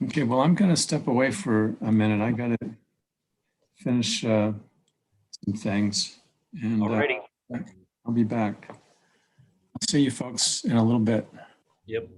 Okay, well, I'm going to step away for a minute. I got to finish some things, and Alrighty. I'll be back. I'll see you folks in a little bit. Yep.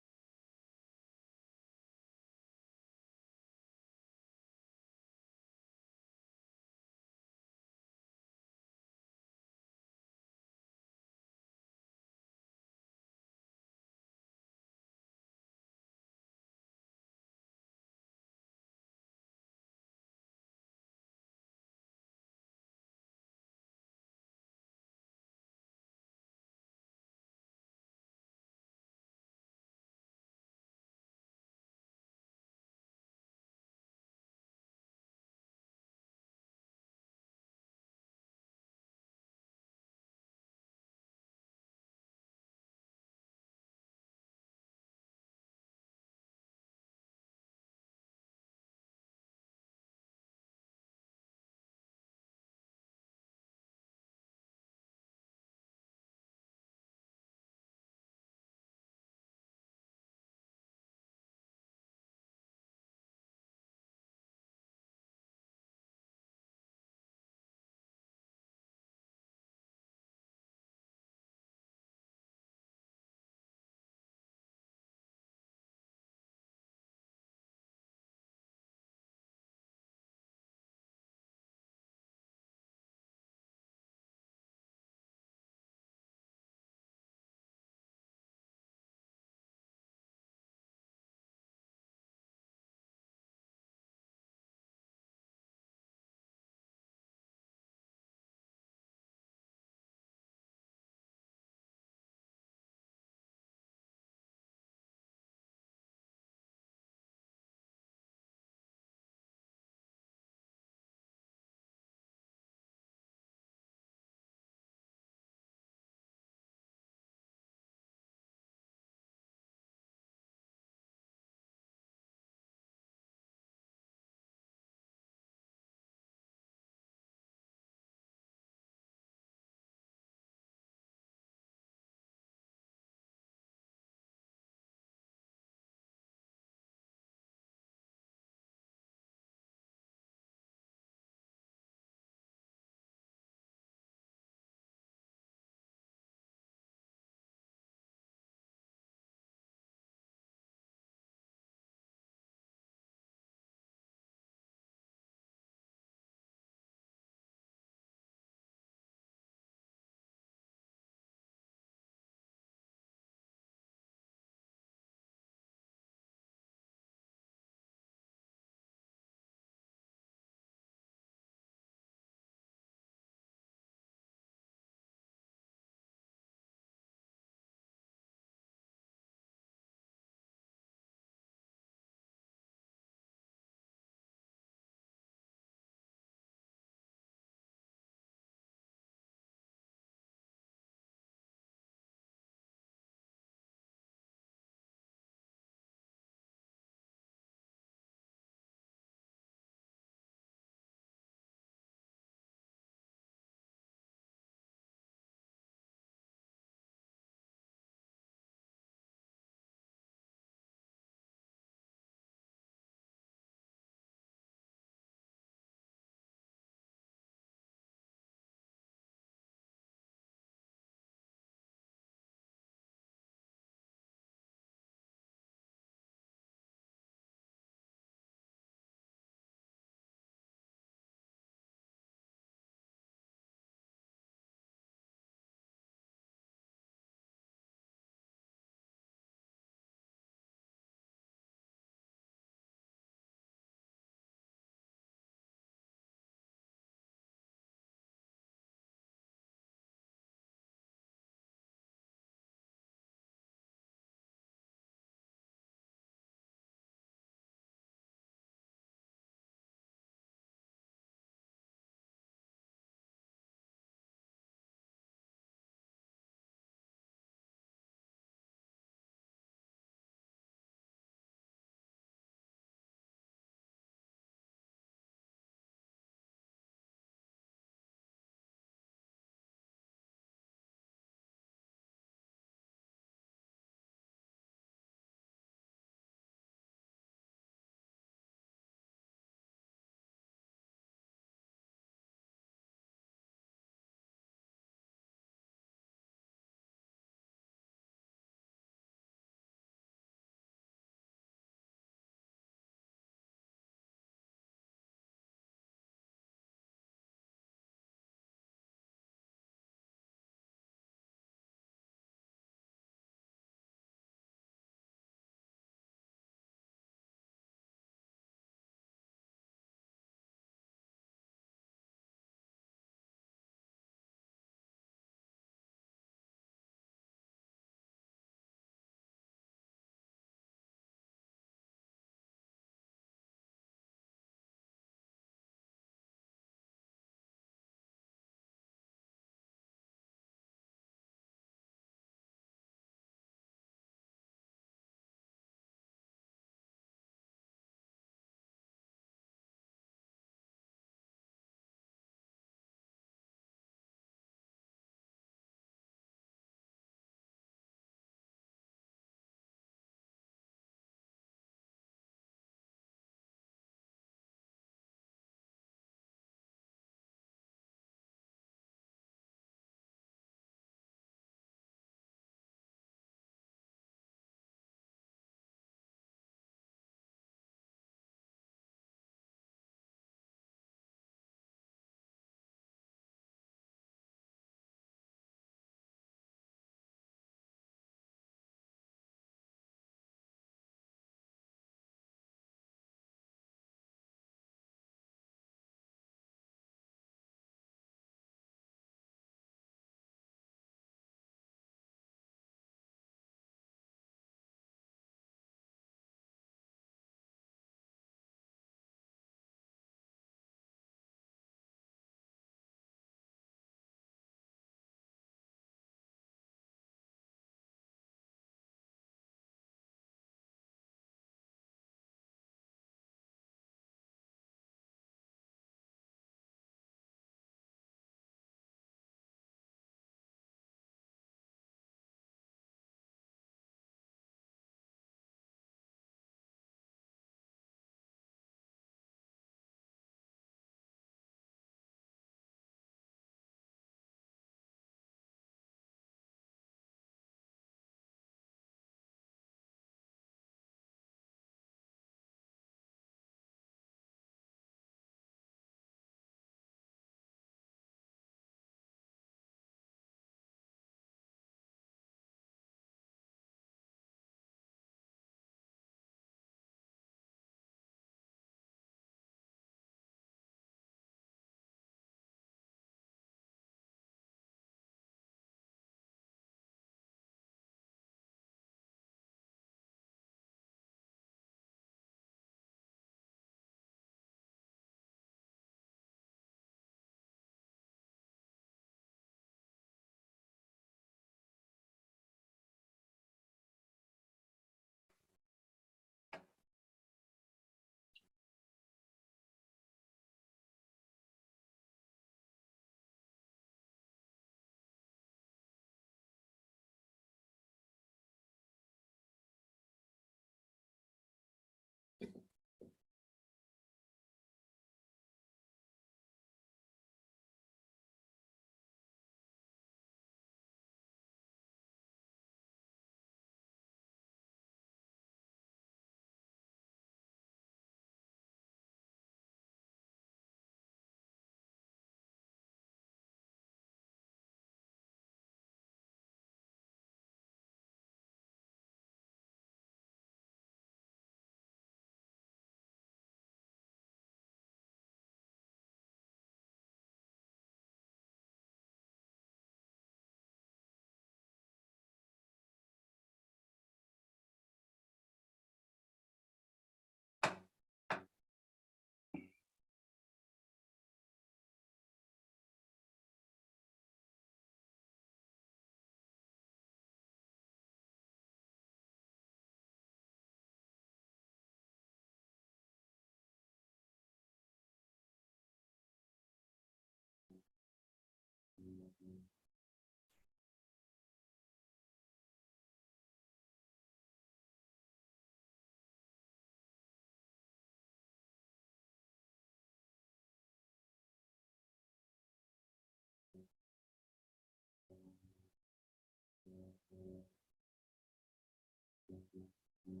Well,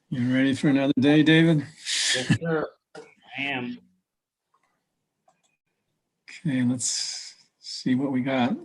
you ready for another day, David? Yes, sir. I am. Okay, let's see what we got.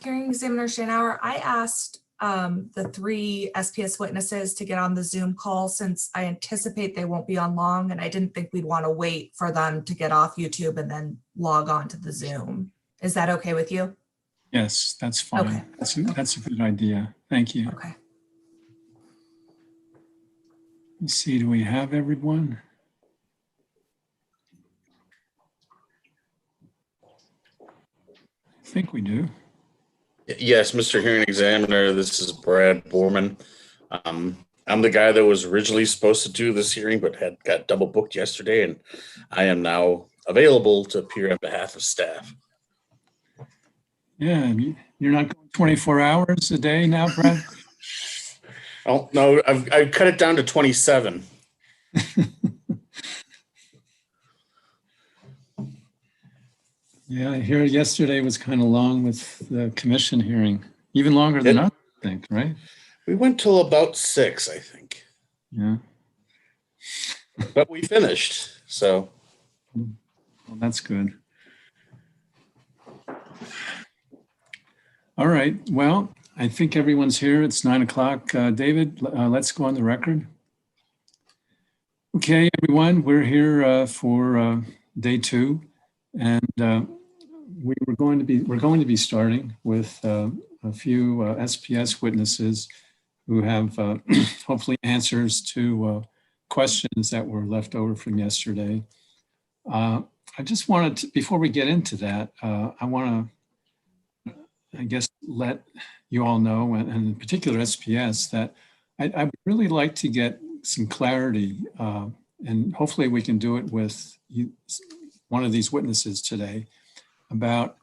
Hearing Examiner Shanauer, I asked the 3 SPS witnesses to get on the Zoom call since I anticipate they won't be on long, and I didn't think we'd want to wait for them to get off YouTube and then log on to the Zoom. Is that okay with you? Yes, that's fine. Okay. That's a good idea. Thank you. Okay. Let's see, do we have everyone? I think we do. Yes, Mr. Hearing Examiner, this is Brad Borman. I'm the guy that was originally supposed to do this hearing, but got double booked yesterday, and I am now available to appear on behalf of staff. Yeah, you're not going 24 hours a day now, Brad? Oh, no, I've cut it down to 27. Yeah, I hear yesterday was kind of long with the commission hearing, even longer than us, I think, right? We went till about 6, I think, Yeah, but we finished, so. well, that's good. All right, well, I think everyone's here. It's 9 o'clock. David, let's go on the record. Okay, everyone, we're here for day 2, and we're going to be starting with a few SPS witnesses who have hopefully answers to questions that were left over from yesterday. I just wanted to, before we get into that, I want to, I guess, let you all know, and in particular SPS, that I would really like to get some clarity, and hopefully we can do it with one of these witnesses today, about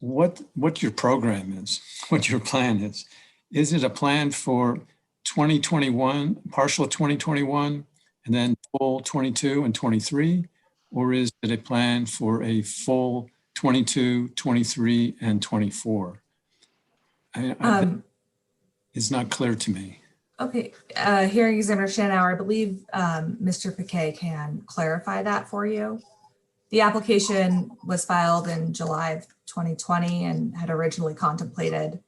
what your program is, what your plan is. Is it a plan for 2021, partial 2021, and then full 22 and 23? Or is it a plan for a full 22, 23, and 24? It's not clear to me. Okay, Hearing Examiner Shanauer, I believe Mr. Piquet can clarify that for you. The application was filed in July of 2020 and had originally contemplated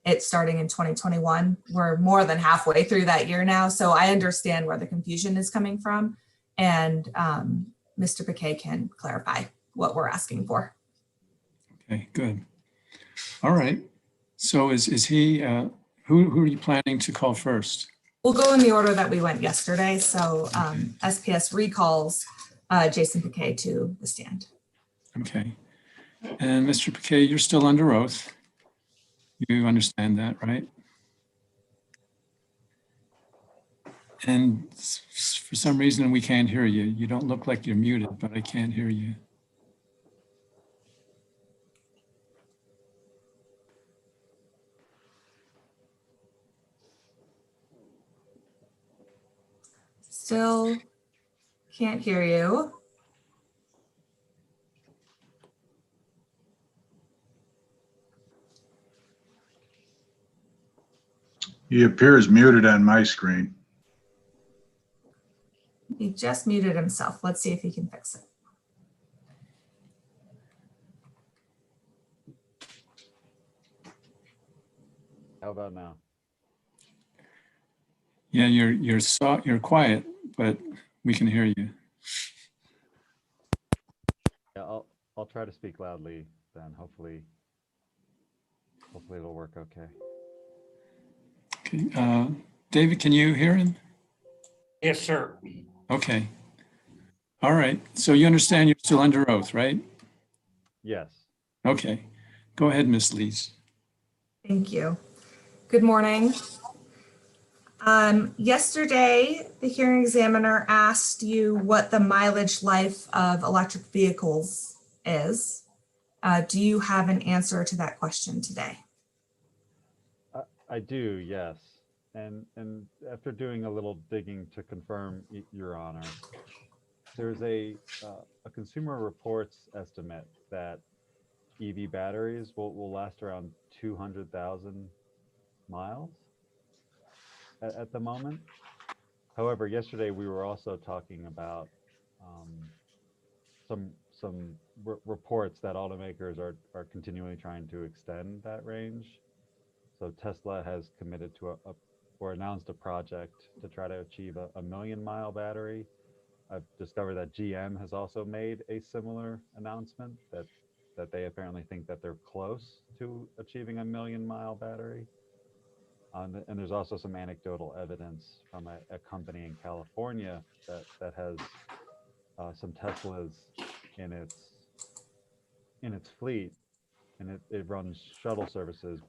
it starting in 2021. We're more than halfway through that year now, so I understand where the confusion is coming from, and Mr. Piquet can clarify what we're asking for. Okay, good. All right. So is he, who are you planning to call first? We'll go in the order that we went yesterday. So SPS recalls Jason Piquet to the stand. Okay. And Mr. Piquet, you're still under oath. You understand that, right? And for some reason, we can't hear you. You don't look like you're muted, but I can't hear you. Still can't hear you. He appears muted on my screen. He just muted himself. Let's see if he can fix it. How about now? Yeah, you're quiet, but we can hear you. Yeah, I'll try to speak loudly then. Hopefully it'll work okay. Okay. David, can you hear him? Yes, sir. Okay. All right. So you understand you're still under oath, right? Yes. Okay. Go ahead, Ms. Lees. Thank you. Good morning. Yesterday, the hearing examiner asked you what the mileage life of electric vehicles is. Do you have an answer to that question today? I do, yes. And after doing a little digging to confirm, Your Honor, there's a Consumer Reports estimate that EV batteries will last around 200,000 miles at the moment. However, yesterday we were also talking about some reports that automakers are continually trying to extend that range. So Tesla has committed to or announced a project to try to achieve a 1 million-mile battery. I've discovered that GM has also made a similar announcement that they apparently think that they're close to achieving a 1 million-mile battery. And there's also some anecdotal evidence from a company in California that has some Teslas in its fleet, and it runs shuttle services,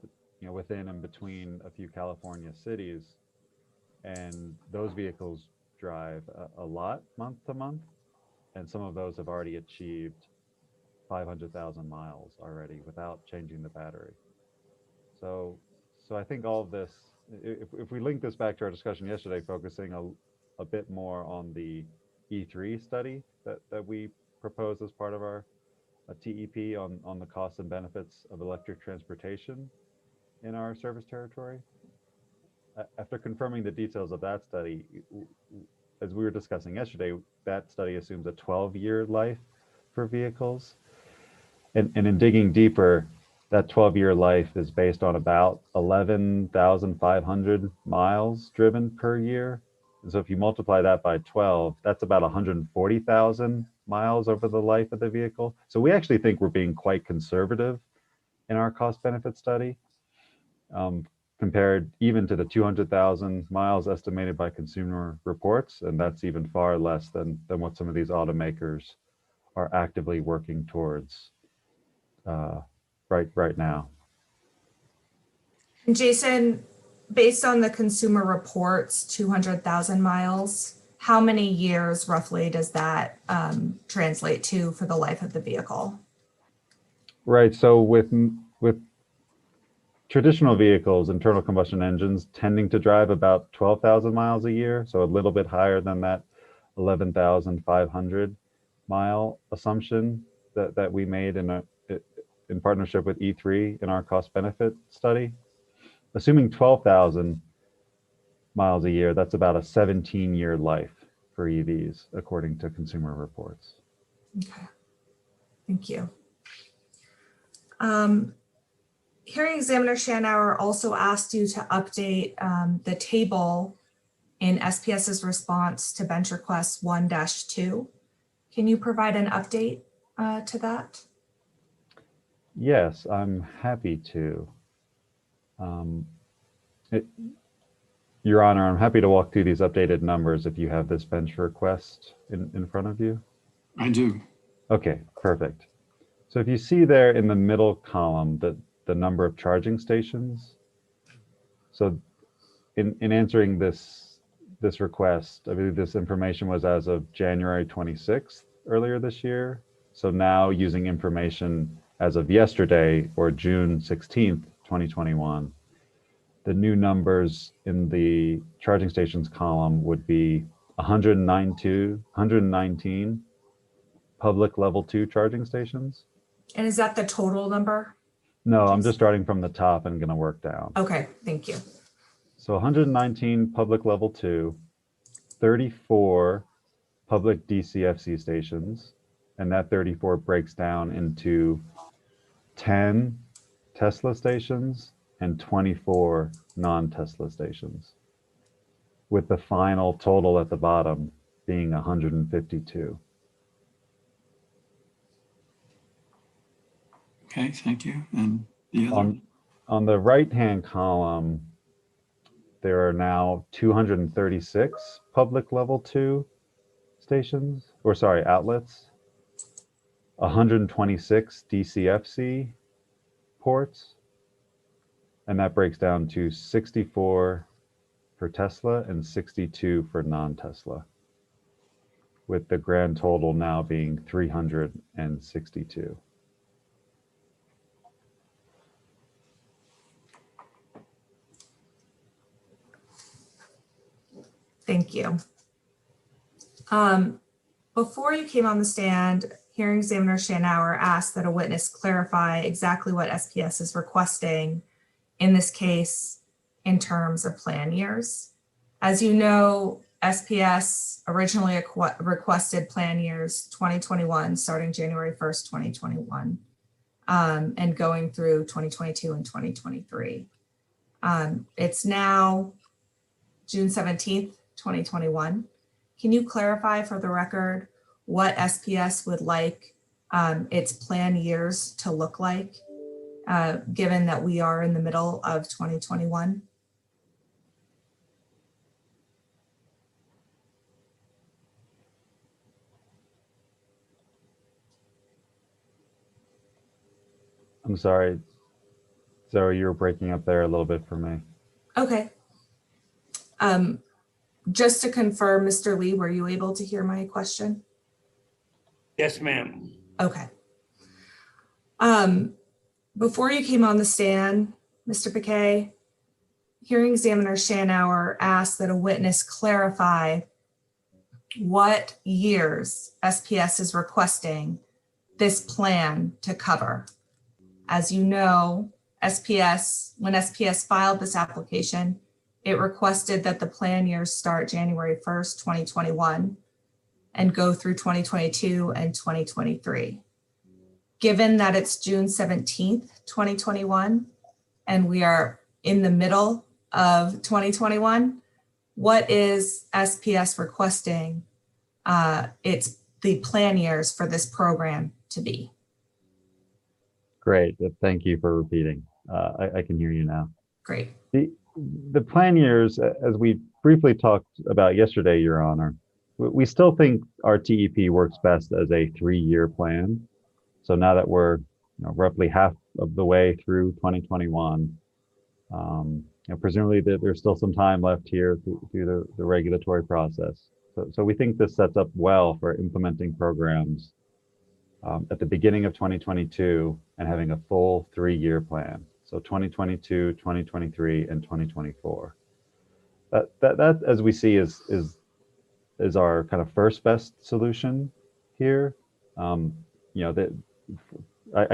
within and between a few California cities, and those vehicles drive a lot month to month, and some of those have already achieved 500,000 miles already without changing the battery. So I think all of this, if we link this back to our discussion yesterday, focusing a bit more on the E3 study that we proposed as part of our TEP on the costs and benefits of electric transportation in our service territory. After confirming the details of that study, as we were discussing yesterday, that study assumes a 12-year life for vehicles. And in digging deeper, that 12-year life is based on about 11,500 miles driven per year. And so if you multiply that by 12, that's about 140,000 miles over the life of the vehicle. So we actually think we're being quite conservative in our cost benefit study, compared even to the 200,000 miles estimated by Consumer Reports. And that's even far less than what some of these automakers are actively working towards right now. And Jason, based on the Consumer Reports, 200,000 miles, how many years roughly does that translate to for the life of the vehicle? Right. So with traditional vehicles, internal combustion engines tending to drive about 12,000 miles a year, so a little bit higher than that 11,500 mile assumption that we made in partnership with E3 in our cost benefit study. Assuming 12,000 miles a year, that's about a 17-year life for EVs, according to Consumer Reports. Okay, thank you. Hearing examiner Shanauer also asked you to update the table in SPS's response to bench request 1-2. Can you provide an update to that? Yes, I'm happy to. Your Honor, I'm happy to walk through these updated numbers if you have this bench request in front of you. I do. Okay, perfect. So if you see there in the middle column the number of charging stations, so in answering this request, I believe this information was as of January 26th earlier this year. So now using information as of yesterday, or June 16th, 2021, the new numbers in the charging stations column would be 119 public level 2 charging stations. And is that the total number? No, I'm just starting from the top and going to work down. Okay, thank you. So 119 public level 2, 34 public DCFC stations, and that 34 breaks down into 10 Tesla stations and 24 non-Tesla stations, with the final total at the bottom being 152. Okay, thank you. And the other? On the right-hand column, there are now 236 public level 2 stations, or sorry, outlets, 126 DCFC ports, and that breaks down to 64 for Tesla and 62 for non-Tesla, with the grand total now being 362. Thank you. Before you came on the stand, hearing examiner Schanauer asked that a witness clarify exactly what SPS is requesting in this case in terms of plan years. As you know, SPS originally requested plan years 2021, starting January 1st, 2021, and going through 2022 and 2023. It's now June 17th, 2021. Can you clarify for the record what SPS would like its plan years to look like, given that we are in the middle of 2021? I'm sorry, Zoe, you were breaking up there a little bit for me. Okay. Just to confirm, Mr. Lee, were you able to hear my question? Yes, ma'am. Okay. Before you came on the stand, Mr. Piquet, hearing examiner Schanauer asked that a witness clarify what years SPS is requesting this plan to cover. As you know, when SPS filed this application, it requested that the plan years start January 1st, 2021 and go through 2022 and 2023. Given that it's June 17th, 2021, and we are in the middle of 2021, what is SPS requesting it's the plan years for this program to be? Great, thank you for repeating. I can hear you now. Great. The plan years, as we briefly talked about yesterday, Your Honor, we still think our TEP works best as a 3-year plan. So now that we're roughly half of the way through 2021, presumably there's still some time left here through the regulatory process. So we think this sets up well for implementing programs at the beginning of 2022 and having a full 3-year plan. So 2022, 2023, and 2024. That as we see is our kind of first best solution here. I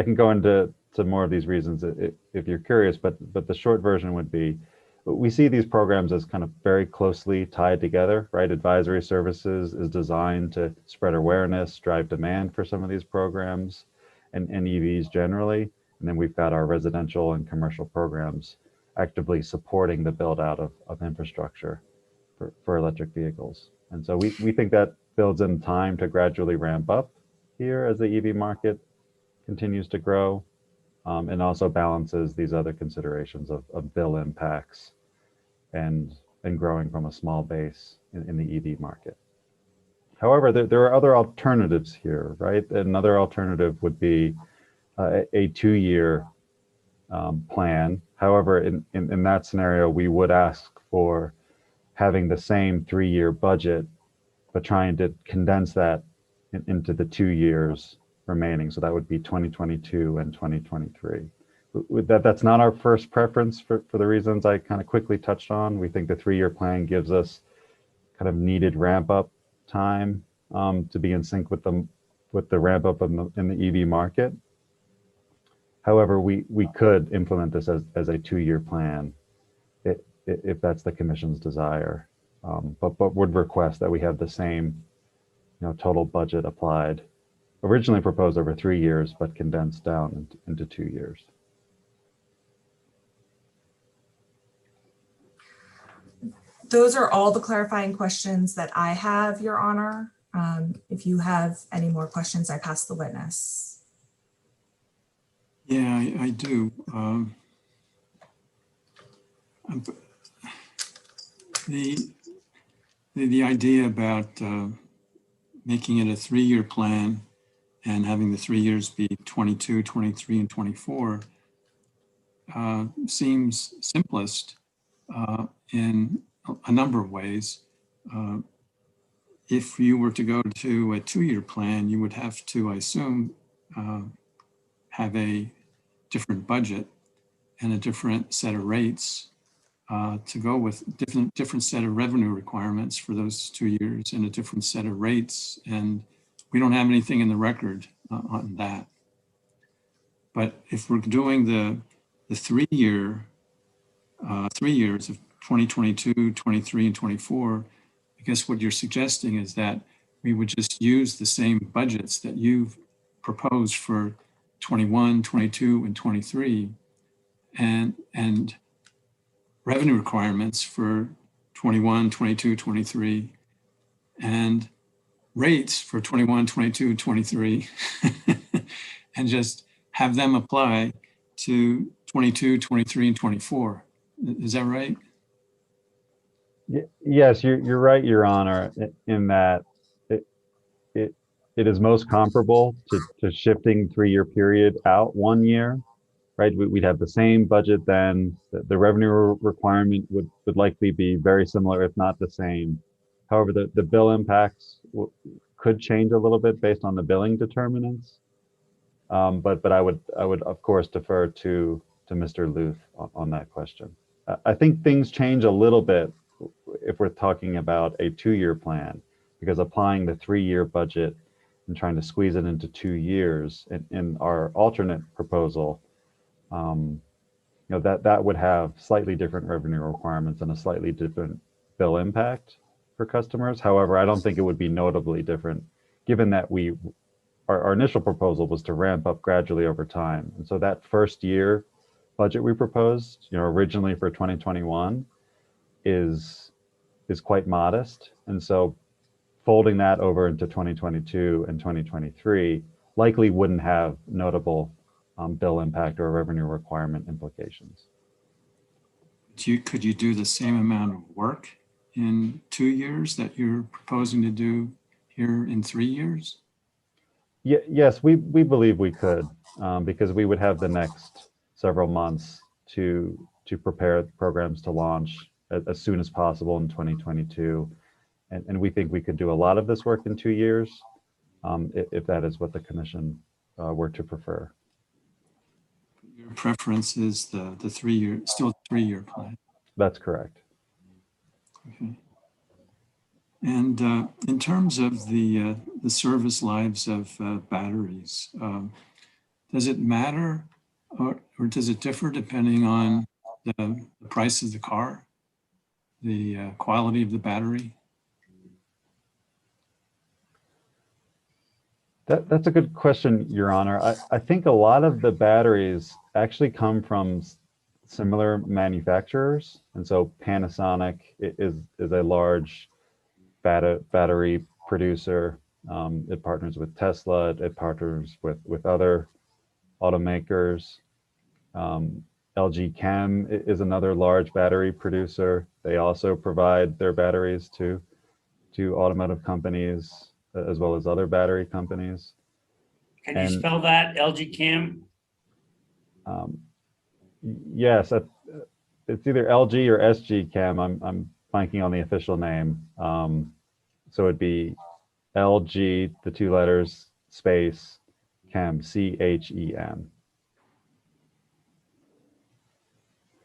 can go into more of these reasons if you're curious, but the short version would be, we see these programs as kind of very closely tied together, right? Advisory services is designed to spread awareness, drive demand for some of these programs, and EVs generally. And then we've got our residential and commercial programs actively supporting the build out of infrastructure for electric vehicles. And so we think that builds in time to gradually ramp up here as the EV market continues to grow, and also balances these other considerations of bill impacts and growing from a small base in the EV market. However, there are other alternatives here, right? Another alternative would be a 2-year plan. However, in that scenario, we would ask for having the same 3-year budget, but trying to condense that into the 2 years remaining. So that would be 2022 and 2023. That's not our first preference for the reasons I kind of quickly touched on. We think the 3-year plan gives us kind of needed ramp up time to be in sync with the ramp up in the EV market. However, we could implement this as a 2-year plan if that's the commission's desire, but would request that we have the same total budget applied, originally proposed over 3 years, but condensed down into 2 years. Those are all the clarifying questions that I have, Your Honor. If you have any more questions, I pass the witness. Yeah, I do. The, the idea about making it a 3-year plan and having the 3 years be 22, 23, and 24 seems simplest in a number of ways. If you were to go to a 2-year plan, you would have to, I assume, have a different budget and a different set of rates to go with, different set of revenue requirements for those 2 years and a different set of rates. And we don't have anything in the record on that. But if we're doing the 3 years of 2022, 23, and 24, I guess what you're suggesting is that we would just use the same budgets that you've proposed for 21, 22, and 23, and revenue requirements for 21, 22, 23, and rates for 21, 22, 23, and just have them apply to 22, 23, and 24. Is that right? Yes, you're right, Your Honor, in that it is most comparable to shifting 3-year period out 1 year, right? We'd have the same budget then. The revenue requirement would likely be very similar, if not the same. However, the bill impacts could change a little bit based on the billing determinants. But I would of course defer to Mr. Luth on that question. I think things change a little bit if we're talking about a 2-year plan, because applying the 3-year budget and trying to squeeze it into 2 years in our alternate proposal, that would have slightly different revenue requirements and a slightly different bill impact for customers. However, I don't think it would be notably different, given that our initial proposal was to ramp up gradually over time. And so that first year budget we proposed, originally for 2021 is quite modest. And so folding that over into 2022 and 2023 likely wouldn't have notable bill impact or revenue requirement implications. Could you do the same amount of work in 2 years that you're proposing to do here in 3 years? Yes, we believe we could, because we would have the next several months to prepare programs to launch as soon as possible in 2022. And we think we could do a lot of this work in 2 years, if that is what the commission were to prefer. Your preference is the 3-year, still 3-year plan. That's correct. Okay. And in terms of the service lives of batteries, does it matter or does it differ depending on the price of the car, the quality of the battery? That's a good question, Your Honor. I think a lot of the batteries actually come from similar manufacturers. And so Panasonic is a large battery producer. It partners with Tesla, it partners with other automakers. LG Chem is another large battery producer. They also provide their batteries to automotive companies as well as other battery companies. Can you spell that, LG Chem? Yes, it's either LG or SG Chem. I'm blanking on the official name. So it'd be LG, the 2 letters, space, Chem, CHEM.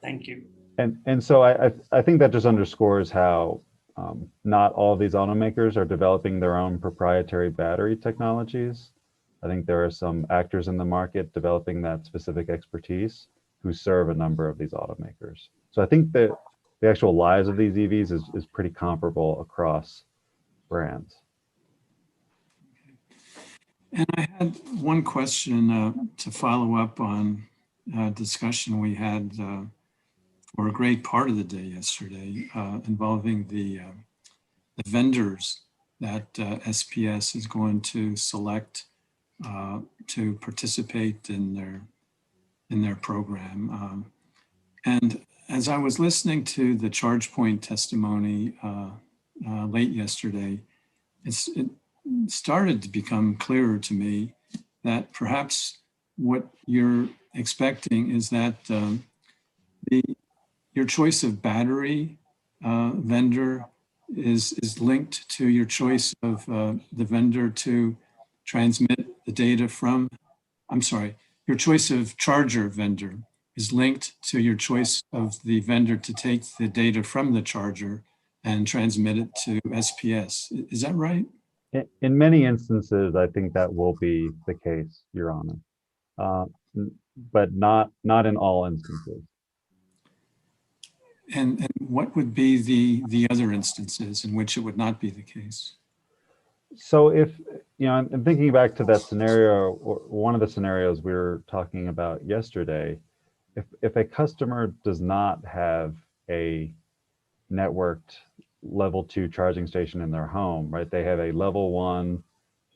Thank you. And so I think that just underscores how not all of these automakers are developing their own proprietary battery technologies. I think there are some actors in the market developing that specific expertise who serve a number of these automakers. So I think that the actual lives of these EVs is pretty comparable across brands. And I had one question to follow up on a discussion we had for a great part of the day yesterday involving the vendors that SPS is going to select to participate in their program. And as I was listening to the ChargePoint testimony late yesterday, it started to become clearer to me that perhaps what you're expecting is that your choice of battery vendor is linked to your choice of the vendor to transmit the data from, I'm sorry, your choice of charger vendor is linked to your choice of the vendor to take the data from the charger and transmit it to SPS. Is that right? In many instances, I think that will be the case, Your Honor, but not in all instances. And what would be the other instances in which it would not be the case? So if, I'm thinking back to that scenario, or one of the scenarios we were talking about yesterday, if a customer does not have a networked level 2 charging station in their home, right? They have a level 1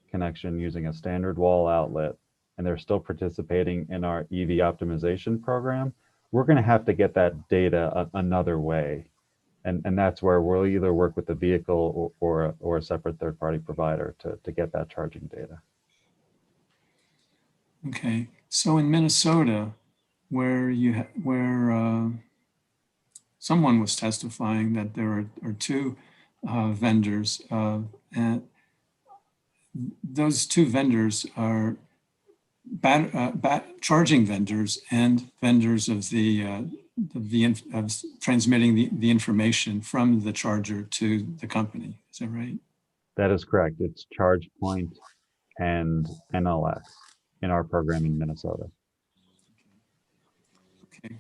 connection using a standard wall outlet, and they're still participating in our EV optimization program, we're going to have to get that data another way. And that's where we'll either work with the vehicle or a separate third-party provider to get that charging data. Okay, so in Minnesota, where someone was testifying that there are two vendors, and those two vendors are charging vendors and vendors of of transmitting the information from the charger to the company. Is that right? That is correct. It's ChargePoint and NLX in our program in Minnesota. Okay,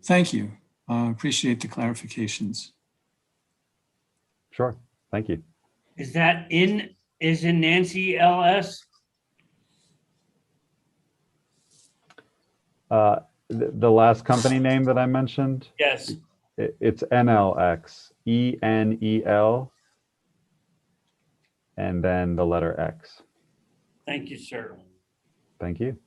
thank you. Appreciate the clarifications. Sure, thank you. Is in Nancy LS? The last company name that I mentioned, Yes. it's NLX, ENEL, and then the letter X. Thank you, sir. Thank you.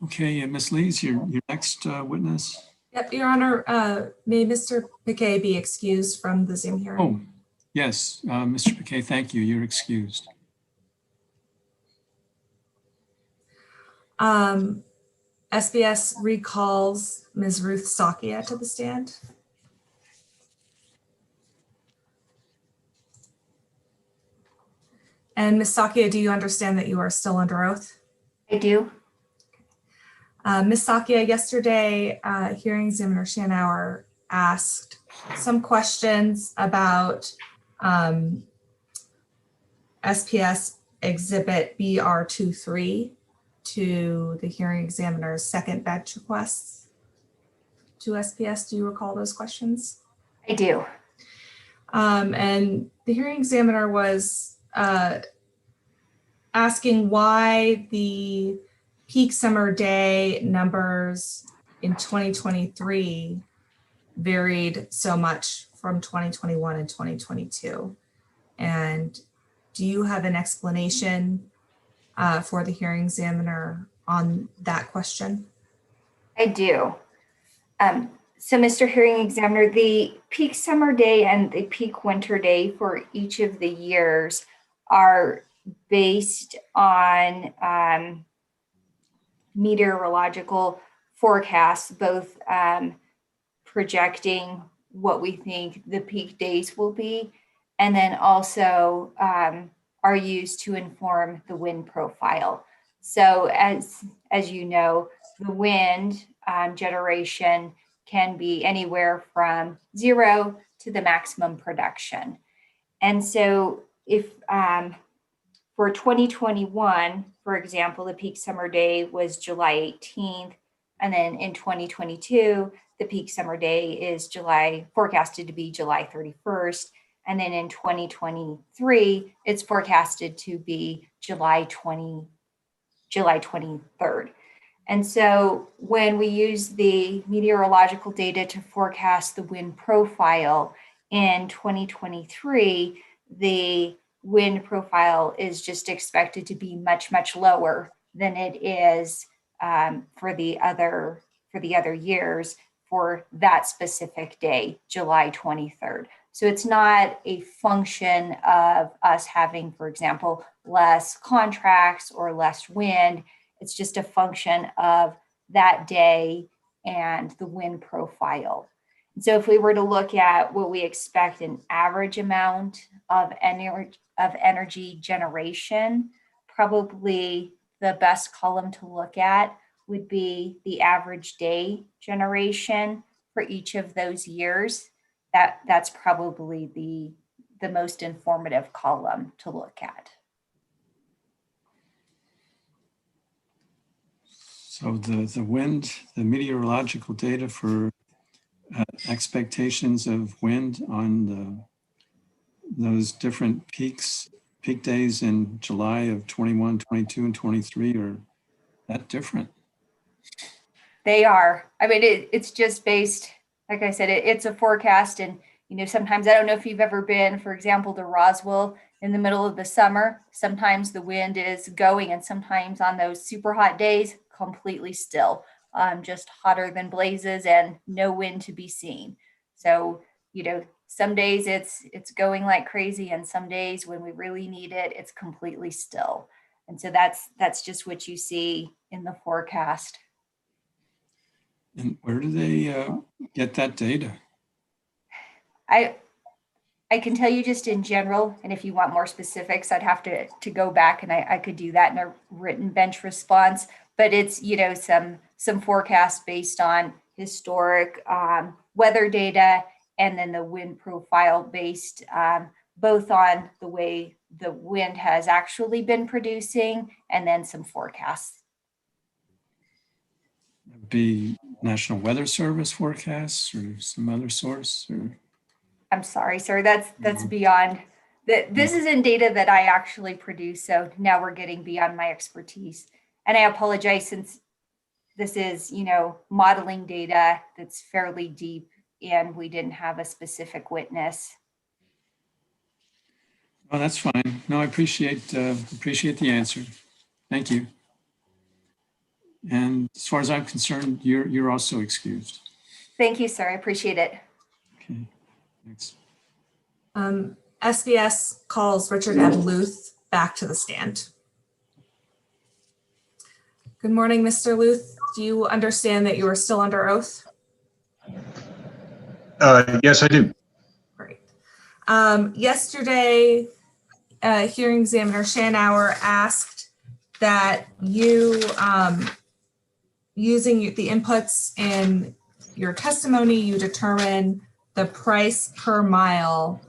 Okay, Ms. Lees, your next witness. Yep, Your Honor, may Mr. Piquet be excused from the Zoom hearing? Oh, yes, Mr. Piquet, thank you. You're excused. SBS recalls Ms. Ruth Stockia to the stand. And Ms. Stockia, do you understand that you are still under oath? I do. Ms. Stockia, yesterday, hearing examiner Shanauer asked some questions about SPS exhibit BR23 to the hearing examiner's second batch requests to SPS. Do you recall those questions? I do. And the hearing examiner was asking why the peak summer day numbers in 2023 varied so much from 2021 and 2022. And do you have an explanation for the hearing examiner on that question? I do. So Mr. Hearing Examiner, the peak summer day and the peak winter day for each of the years are based on meteorological forecasts, both projecting what we think the peak days will be, and then also are used to inform the wind profile. So as you know, the wind generation can be anywhere from 0 to the maximum production. And so if for 2021, for example, the peak summer day was July 18th, and then in 2022, the peak summer day is forecasted to be July 31st. And then in 2023, it's forecasted to be July 23rd. And so when we use the meteorological data to forecast the wind profile in 2023, the wind profile is just expected to be much, much lower than it is for the other years, for that specific day, July 23rd. So it's not a function of us having, for example, less contracts or less wind. It's just a function of that day and the wind profile. And so if we were to look at what we expect an average amount of energy generation, probably the best column to look at would be the average day generation for each of those years. That's probably the most informative column to look at. So the wind, the meteorological data for expectations of wind on those different peak days in July of 21, 22, and 23 are that different. They are. I mean, it's just based, like I said, it's a forecast. And, sometimes I don't know if you've ever been, for example, to Roswell in the middle of the summer. Sometimes the wind is going, and sometimes on those super hot days, completely still, just hotter than blazes and no wind to be seen. So, some days it's going like crazy, and some days when we really need it, it's completely still. And so that's just what you see in the forecast. And where do they get that data? I can tell you just in general, and if you want more specifics, I'd have to go back, and I could do that in a written bench response. But it's some forecasts based on historic weather data, and then the wind profile based both on the way the wind has actually been producing, and then some forecasts. Be National Weather Service forecasts or some other source? Or? I'm sorry, sir. That's beyond. This isn't data that I actually produce, so now we're getting beyond my expertise. And I apologize, since this is, modeling data that's fairly deep, and we didn't have a specific witness. Oh, that's fine. No, I appreciate the answer. Thank you. And as far as I'm concerned, you're also excused. Thank you, sir. I appreciate it. Okay, thanks. SBS calls Richard M. Luth back to the stand. Good morning, Mr. Luth. Do you understand that you are still under oath? Yes, I do. Great. Yesterday, hearing examiner Shanauer asked that you, using the inputs in your testimony, you determine the price per mile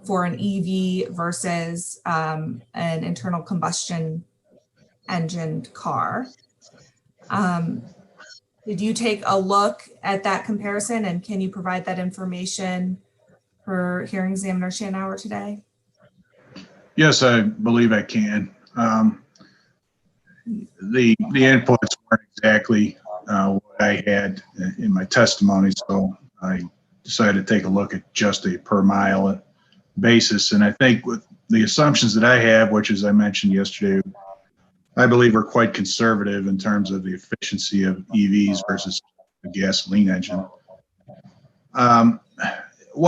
for an EV versus an internal combustion engine car. Did you take a look at that comparison, and can you provide that information for hearing examiner Shanauer today? Yes, I believe I can. The inputs weren't exactly what I had in my testimony, so I decided to take a look at just a per mile basis. And I think with the assumptions that I have, which, as I mentioned yesterday, I believe are quite conservative in terms of the efficiency of EVs versus a gasoline engine. 1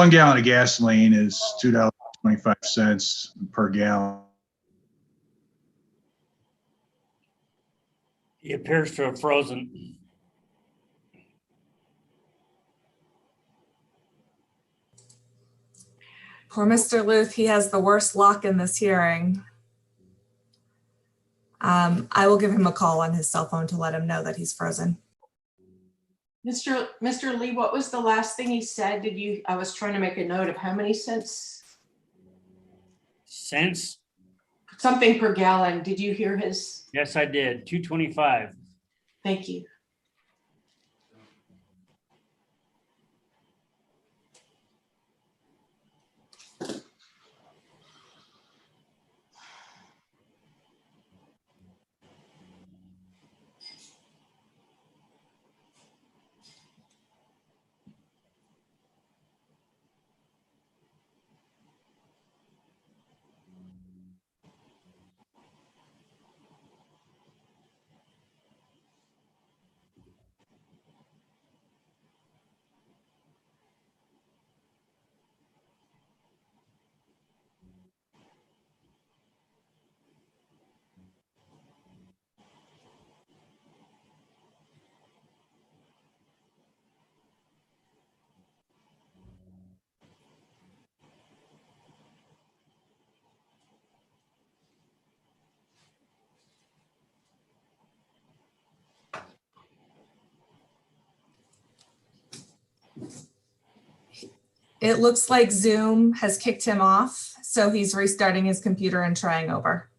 gallon of gasoline is $2.25 per gallon. He appears to have frozen. Poor Mr. Luth, he has the worst luck in this hearing. I will give him a call on his cell phone to let him know that he's frozen. Mr. Lee, what was the last thing he said? I was trying to make a note of how many cents? Cents? Something per gallon. Did you hear his? Yes, I did. 225. Thank you. It looks like Zoom has kicked him off, so he's restarting his computer and trying over.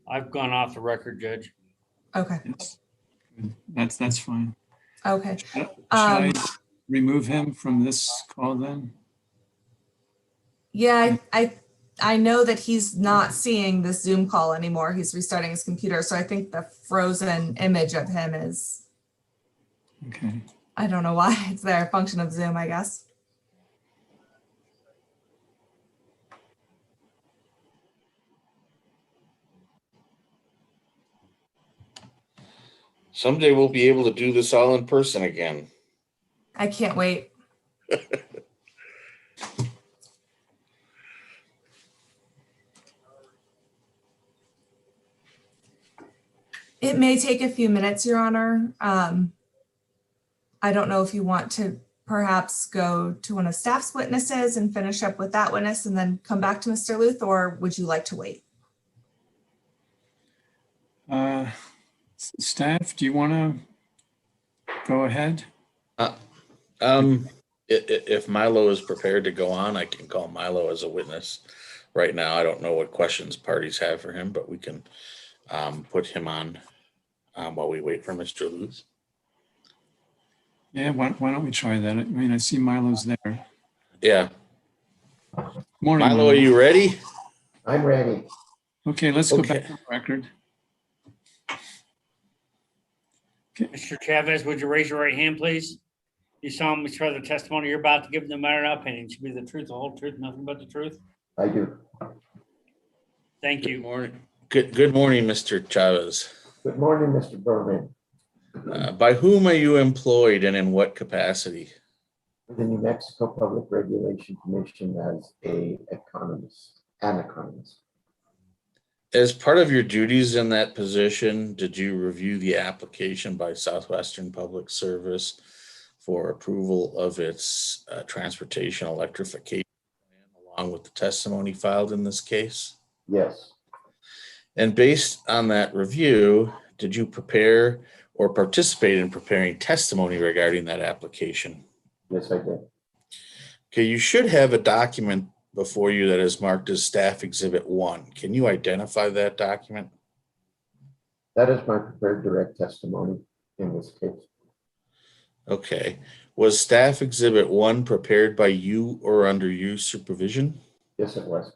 I've gone off the record, Judge. Okay, Yes. That's fine. okay. Should I remove him from this call then? Yeah, I know that he's not seeing this Zoom call anymore. He's restarting his computer, so I think the frozen image of him is, Okay. I don't know why it's there, a function of Zoom, I guess. Someday we'll be able to do this all in person again. I can't wait. It may take a few minutes, Your Honor. I don't know if you want to perhaps go to one of staff's witnesses and finish up with that witness and then come back to Mr. Luth, or would you like to wait? Staff, do you want to go ahead? If Milo is prepared to go on, I can call Milo as a witness. Right now, I don't know what questions parties have for him, but we can put him on while we wait for Mr. Luth. Yeah, why don't we try that? I mean, I see Milo's there. Yeah. Morning, Milo, are you ready? I'm ready. Okay, let's go Okay. back to the record. Mr. Chavez, would you raise your right hand, please? You solemnly swear the testimony you're about to give in the matter of opinion should be the truth, the whole truth, nothing but the truth? I do. Thank Good you. morning. Good morning, Mr. Chavez. Good morning, Mr. Berman. By whom are you employed and in what capacity? The New Mexico Public Regulation Commission as an economist. As part of your duties in that position, did you review the application by Southwestern Public Service for approval of its transportation electrification plan, along with the testimony filed in this case? Yes, And based on that review, did you prepare or participate in preparing testimony regarding that application? yes, I did. Okay, you should have a document before you that is marked as Staff Exhibit 1. Can you identify that document? That is my prepared direct testimony in this case. Okay. Was Staff Exhibit 1 prepared by you or under your supervision? Yes, it was.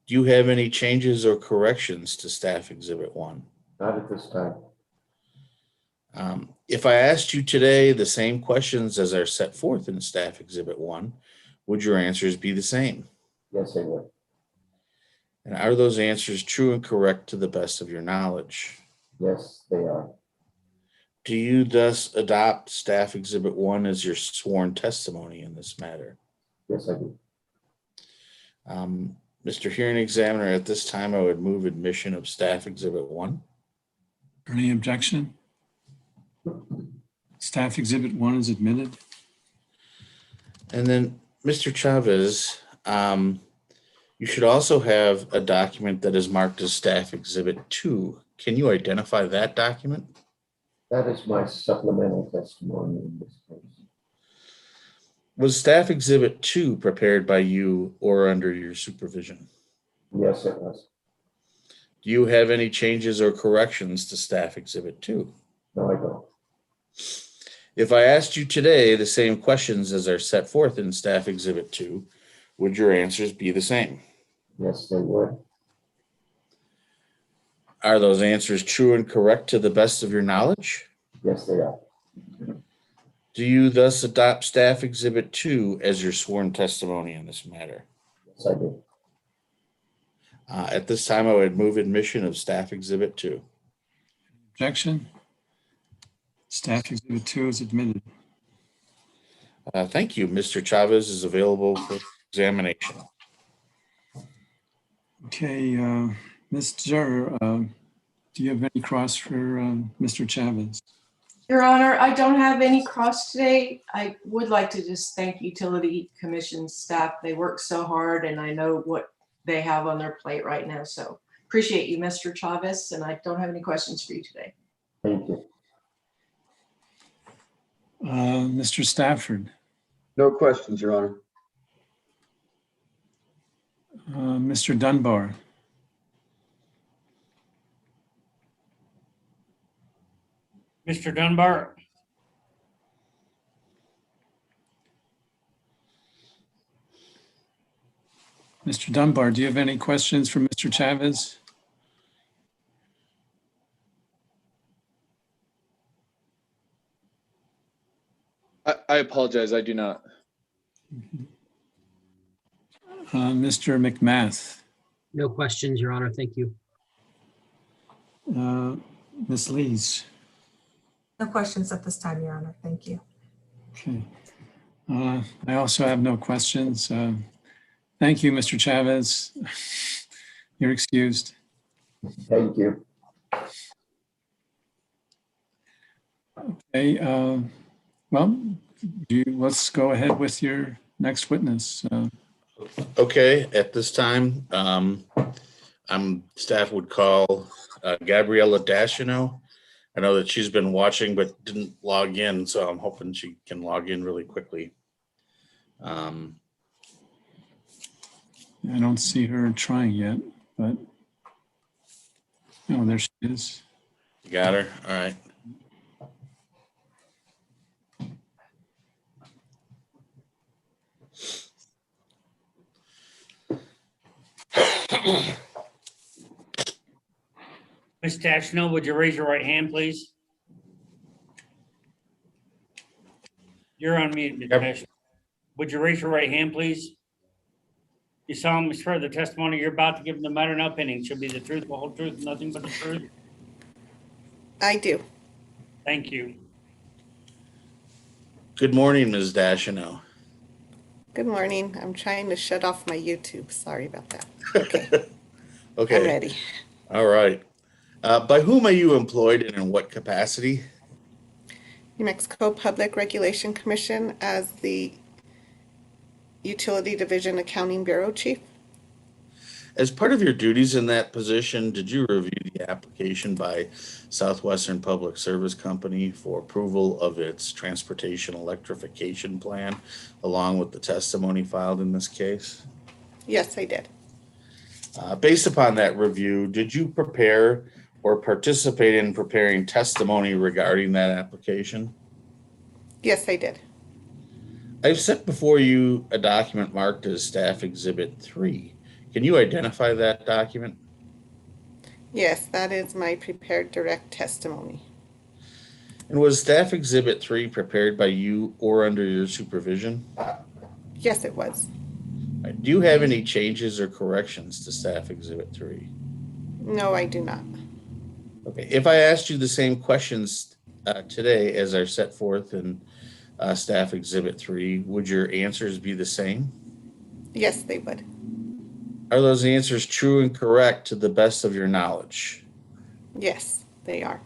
Do you have any changes or corrections to Staff Exhibit 1? Not at this time. If I asked you today the same questions as are set forth in Staff Exhibit 1, would your answers be the same? Yes, I would. And are those answers true and correct to the best of your knowledge? Yes, they are. Do you thus adopt Staff Exhibit 1 as your sworn testimony in this matter? Yes, I do. Mr. Hearing Examiner, at this time, I would move admission of Staff Exhibit 1. Any objection? Staff Exhibit 1 is admitted. And then, Mr. Chavez, you should also have a document that is marked as Staff Exhibit 2. Can you identify that document? That is my supplemental testimony in this case. Was Staff Exhibit 2 prepared by you or under your supervision? Yes, it was. Do you have any changes or corrections to Staff Exhibit 2? No, I don't. If I asked you today the same questions as are set forth in Staff Exhibit 2, would your answers be the same? Yes, they would. Are those answers true and correct to the best of your knowledge? Yes, they are. Do you thus adopt Staff Exhibit 2 as your sworn testimony in this matter? Yes, I do. At this time, I would move admission of Staff Exhibit 2. Objection? Staff Exhibit 2 is admitted. Thank you. Mr. Chavez is available for examination. Okay, Ms. Juror, do you have any cross for Mr. Chavez? Your Honor, I don't have any cross today. I would like to just thank Utility Commission staff. They work so hard and I know what they have on their plate right now. So appreciate you, Mr. Chavez, and I don't have any questions for you today. Thank you. Mr. Stafford? No questions, Your Honor. Mr. Dunbar. Mr. Dunbar, Mr. Dunbar, do you have any questions for Mr. Chavez? I apologize, I do not. Mr. McMath, No questions, Your Honor. Thank you. Ms. Lees. No questions at this time, Your Honor. Thank you. Okay. I also have no questions. Thank you, Mr. Chavez. You're excused. Thank you. Okay. Well, let's go ahead with your next witness. Okay, at this time, staff would call Gabriella Dashino. I know that she's been watching but didn't log in, so I'm hoping she can log in really quickly. I don't see her trying yet, but oh, there she is. You got her? All right. Ms. Dashno, would you raise your right hand, please? You're on mute, Ms. Yep. Dashno. Would you raise your right hand, please? You solemnly swear the testimony you're about to give in the matter now pending shall be the truth, the whole truth, and nothing but the truth? I do. Thank you. Good morning, Ms. Dashino. Good morning. I'm trying to shut off my YouTube. Sorry about that. Okay, Okay. I'm ready. All right. By whom are you employed and in what capacity? New Mexico Public Regulation Commission as the Utility Division Accounting Bureau Chief. As part of your duties in that position, did you review the application by Southwestern Public Service Company for approval of its transportation electrification plan, along with the testimony filed in this case? Yes, I did. Based upon that review, did you prepare or participate in preparing testimony regarding that application? Yes, I did. I've set before you a document marked as Staff Exhibit 3. Can you identify that document? Yes, that is my prepared direct testimony. And was Staff Exhibit 3 prepared by you or under your supervision? Yes, it was. Do you have any changes or corrections to Staff Exhibit 3? No, I do not. Okay, if I asked you the same questions today as are set forth in Staff Exhibit 3, would your answers be the same? Yes, they would. Are those answers true and correct to the best of your knowledge? Yes, they are.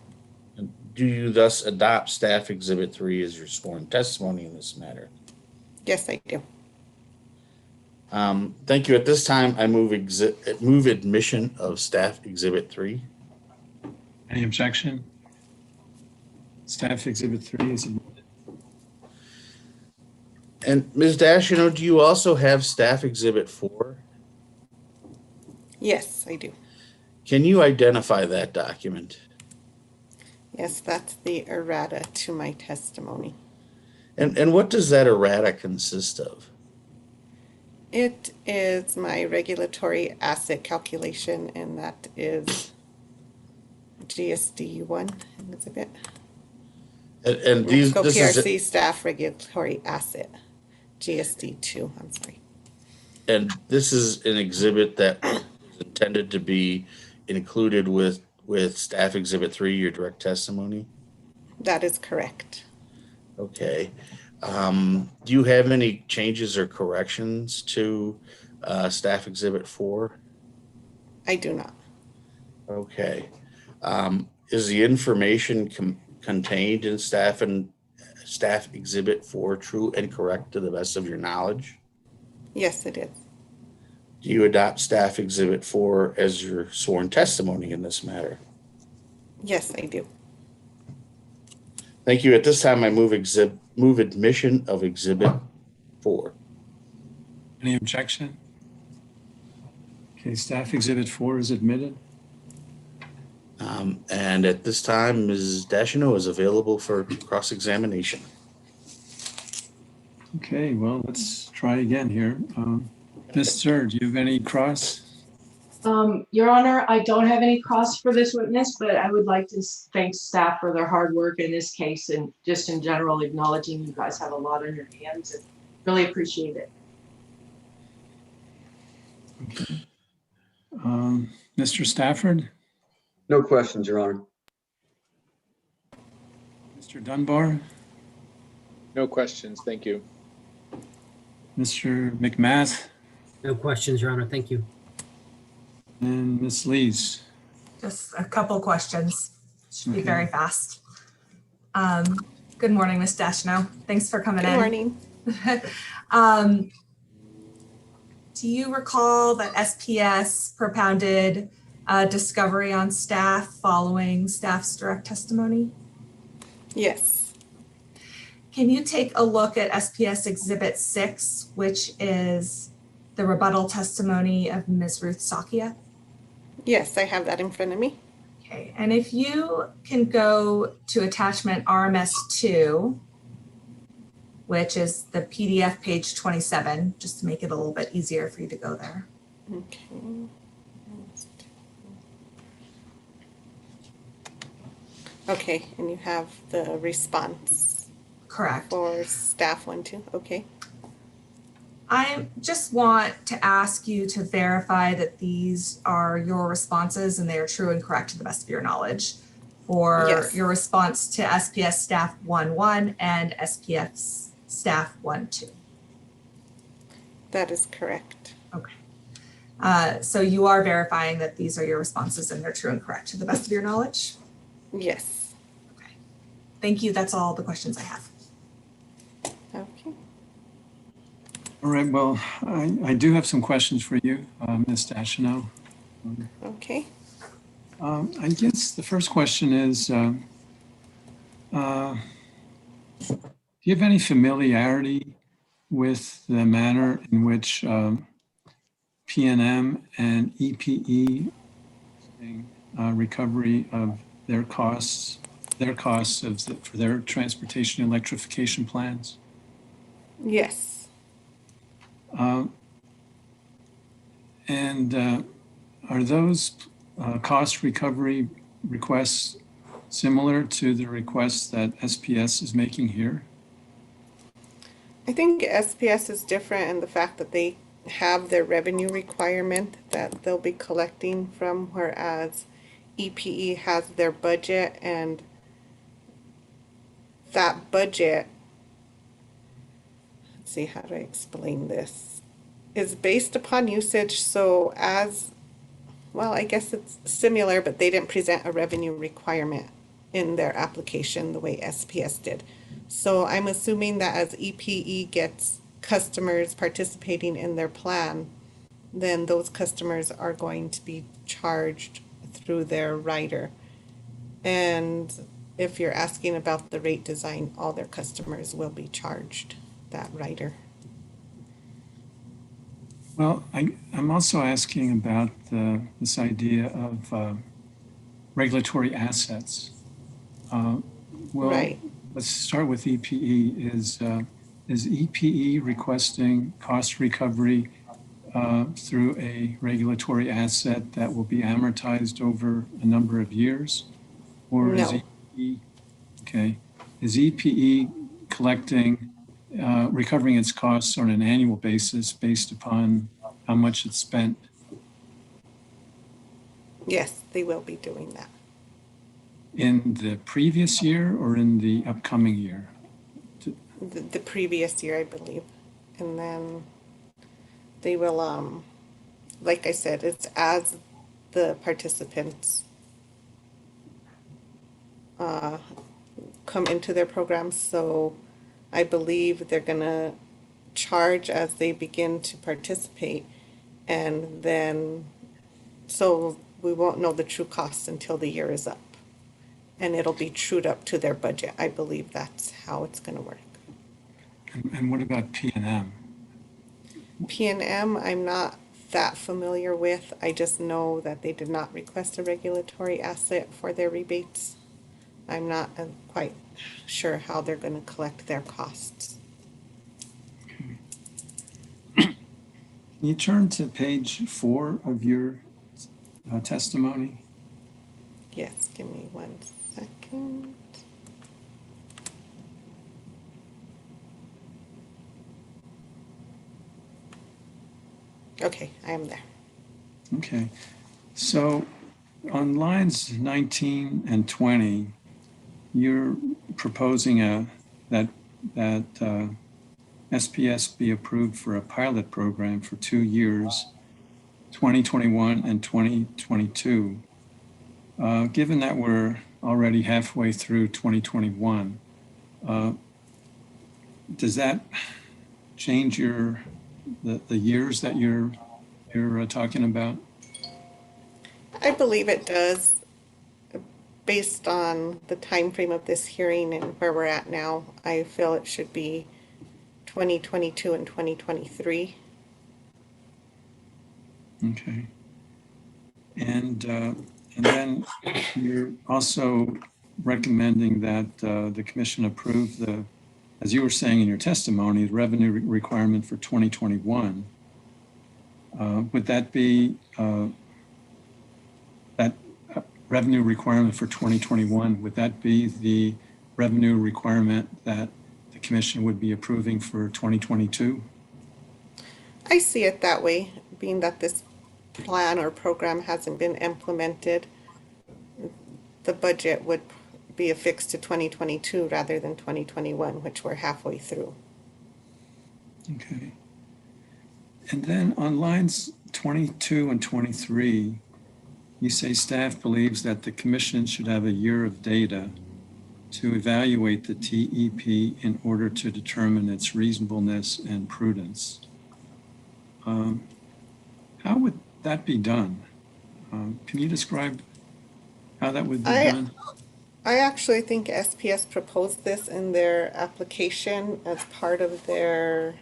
And do you thus adopt Staff Exhibit 3 as your sworn testimony in this matter? Yes, I do. Thank you. At this time, I move admission of Staff Exhibit 3. Any objection? Staff Exhibit 3 is admitted. And Ms. Dashino, do you also have Staff Exhibit 4? Yes, I do. Can you identify that document? Yes, that's the errata to my testimony. And what does that errata consist of? It is my regulatory asset calculation, and that is GSD 1 exhibit. And these, Mexico this PRC is, staff regulatory asset, GSD 2, I'm sorry. and this is an exhibit that is intended to be included with Staff Exhibit 3, your direct testimony? That is correct. Okay. Do you have any changes or corrections to Staff Exhibit 4? I do not. Okay. Is the information contained in Staff Exhibit 4 true and correct to the best of your knowledge? Yes, it is. Do you adopt Staff Exhibit 4 as your sworn testimony in this matter? Yes, I do. Thank you. At this time, I move admission of Exhibit 4. Any objection? Okay, staff exhibit 4 is admitted. And at this time, Ms. Dashino is available for cross-examination. Okay, well, let's try again here. Ms. Sir, do you have any cross? Your Honor, I don't have any costs for this witness, but I would like to thank staff for their hard work in this case and just in general acknowledging you guys have a lot on your hands and really appreciate it. Okay. Mr. Stafford? No questions, Your Honor. Mr. Dunbar? No questions. Thank you. Mr. McMath? No questions, Your Honor. Thank you. And Ms. Lees? Just a couple questions. Should be Okay. very fast. Good morning, Ms. Dashno. Thanks for coming Good in. morning. Do you recall that SPS propounded discovery on staff following staff's direct testimony? Yes. Can you take a look at SPS Exhibit 6, which is the rebuttal testimony of Ms. Ruth Sakia? Yes, I have that in front of me. Okay, and if you can go to attachment RMS 2, which is the PDF page 27, just to make it a little bit easier for you to go there. Okay. Okay, and you have the response Correct. for staff 1, 2. Okay. I just want to ask you to verify that these are your responses and they are true and correct to the best of your knowledge for Yes. your response to SPS staff 1-1 and SPS staff 1-2. That is correct. Okay. So you are verifying that these are your responses and they're true and correct to the best of your knowledge? Yes. Okay. Thank you. That's all the questions I have. Okay. All right, well, I do have some questions for you, Ms. Dashino. Okay. I guess the first question is, do you have any familiarity with the manner in which P&M and EPE recovery of their costs for their transportation electrification plans? Yes. Are those cost recovery requests similar to the requests that SPS is making here? I think SPS is different in the fact that they have their revenue requirement that they'll be collecting from, whereas EPE has their budget, and that budget, let's see, how do I explain this, is based upon usage. So as, well, I guess it's similar, but they didn't present a revenue requirement in their application the way SPS did. So I'm assuming that as EPE gets customers participating in their plan, then those customers are going to be charged through their rider. And if you're asking about the rate design, all their customers will be charged that rider. Well, I'm also asking about this idea of regulatory assets. Right. Let's start with EPE. Is EPE requesting cost recovery through a regulatory asset that will be amortized over a number of years? Or is No. EPE, okay, is EPE collecting, recovering its costs on an annual basis based upon how much it's spent? Yes, they will be doing that. In the previous year or in the upcoming year? The previous year, I believe. And then they will, like I said, it's as the participants come into their programs. So I believe they're gonna charge as they begin to participate. And then, so we won't know the true cost until the year is up. And it'll be trued up to their budget. I believe that's how it's gonna work. And what about P&M? P&M, I'm not that familiar with. I just know that they did not request a regulatory asset for their rebates. I'm not quite sure how they're going to collect their costs. Can you turn to page 4 of your testimony? Yes, give me 1 second. Okay, I am there. Okay. So on lines 19 and 20, you're proposing that SPS be approved for a pilot program for 2 years, 2021 and 2022. Given that we're already halfway through 2021, does that change the years that you're talking about? I believe it does, based on the time frame of this hearing and where we're at now. I feel it should be 2022 and 2023. Okay. And then you're also recommending that the commission approve as you were saying in your testimony, the revenue requirement for 2021. Would that be that revenue requirement for 2021? Would that be the revenue requirement that the commission would be approving for 2022? I see it that way, being that this plan or program hasn't been implemented. The budget would be affixed to 2022 rather than 2021, which we're halfway through. Okay. And then on lines 22 and 23, you say staff believes that the commission should have a year of data to evaluate the TEP in order to determine its reasonableness and prudence. How would that be done? Can you describe how that would be done? I actually think SPS proposed this in their application as part of their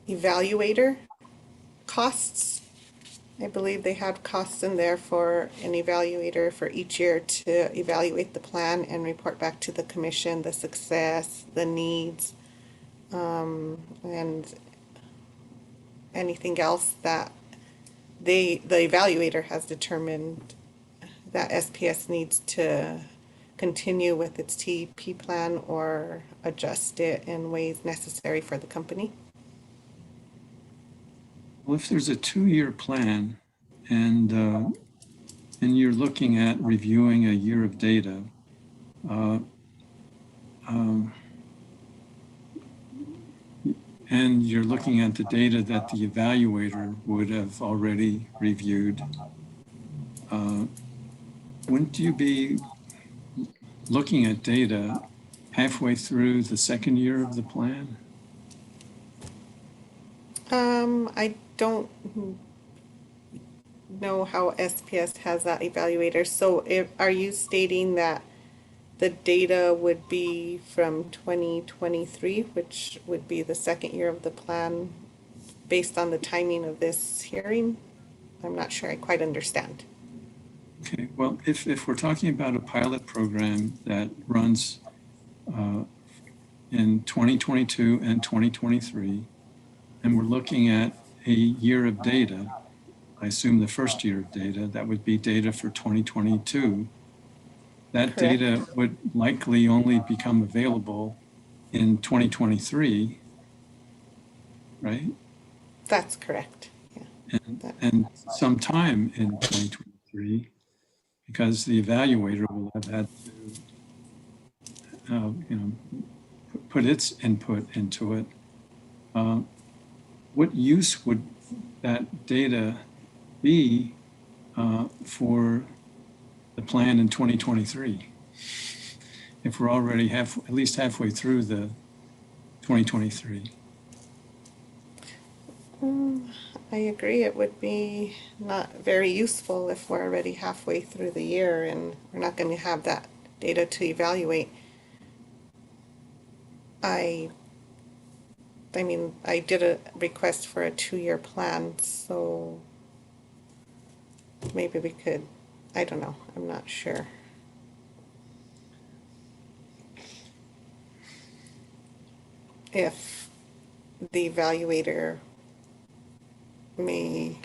evaluator costs. I believe they had costs in there for an evaluator for each year to evaluate the plan and report back to the commission the success, the needs, and anything else that the evaluator has determined that SPS needs to continue with its TEP plan or adjust it in ways necessary for the company. Well, if there's a 2-year plan and you're looking at reviewing a year of data, and you're looking at the data that the evaluator would have already reviewed, wouldn't you be looking at data halfway through the 2nd year of the plan? I don't know how SPS has that evaluator. So are you stating that the data would be from 2023, which would be the 2nd year of the plan based on the timing of this hearing? I'm not sure I quite understand. Okay, well, if we're talking about a pilot program that runs in 2022 and 2023, and we're looking at a year of data, I assume the 1st year of data, that would be data for 2022. That Correct. data would likely only become available in 2023, right? That's correct. Yeah. And sometime in 2023, because the evaluator will have had to, put its input into it. What use would that data be for the plan in 2023? If we're already at least halfway through the 2023. I agree. It would be not very useful if we're already halfway through the year and we're not going to have that data to evaluate. I I mean, I did a request for a 2-year plan, so maybe we could, I don't know, I'm not sure. If the evaluator may,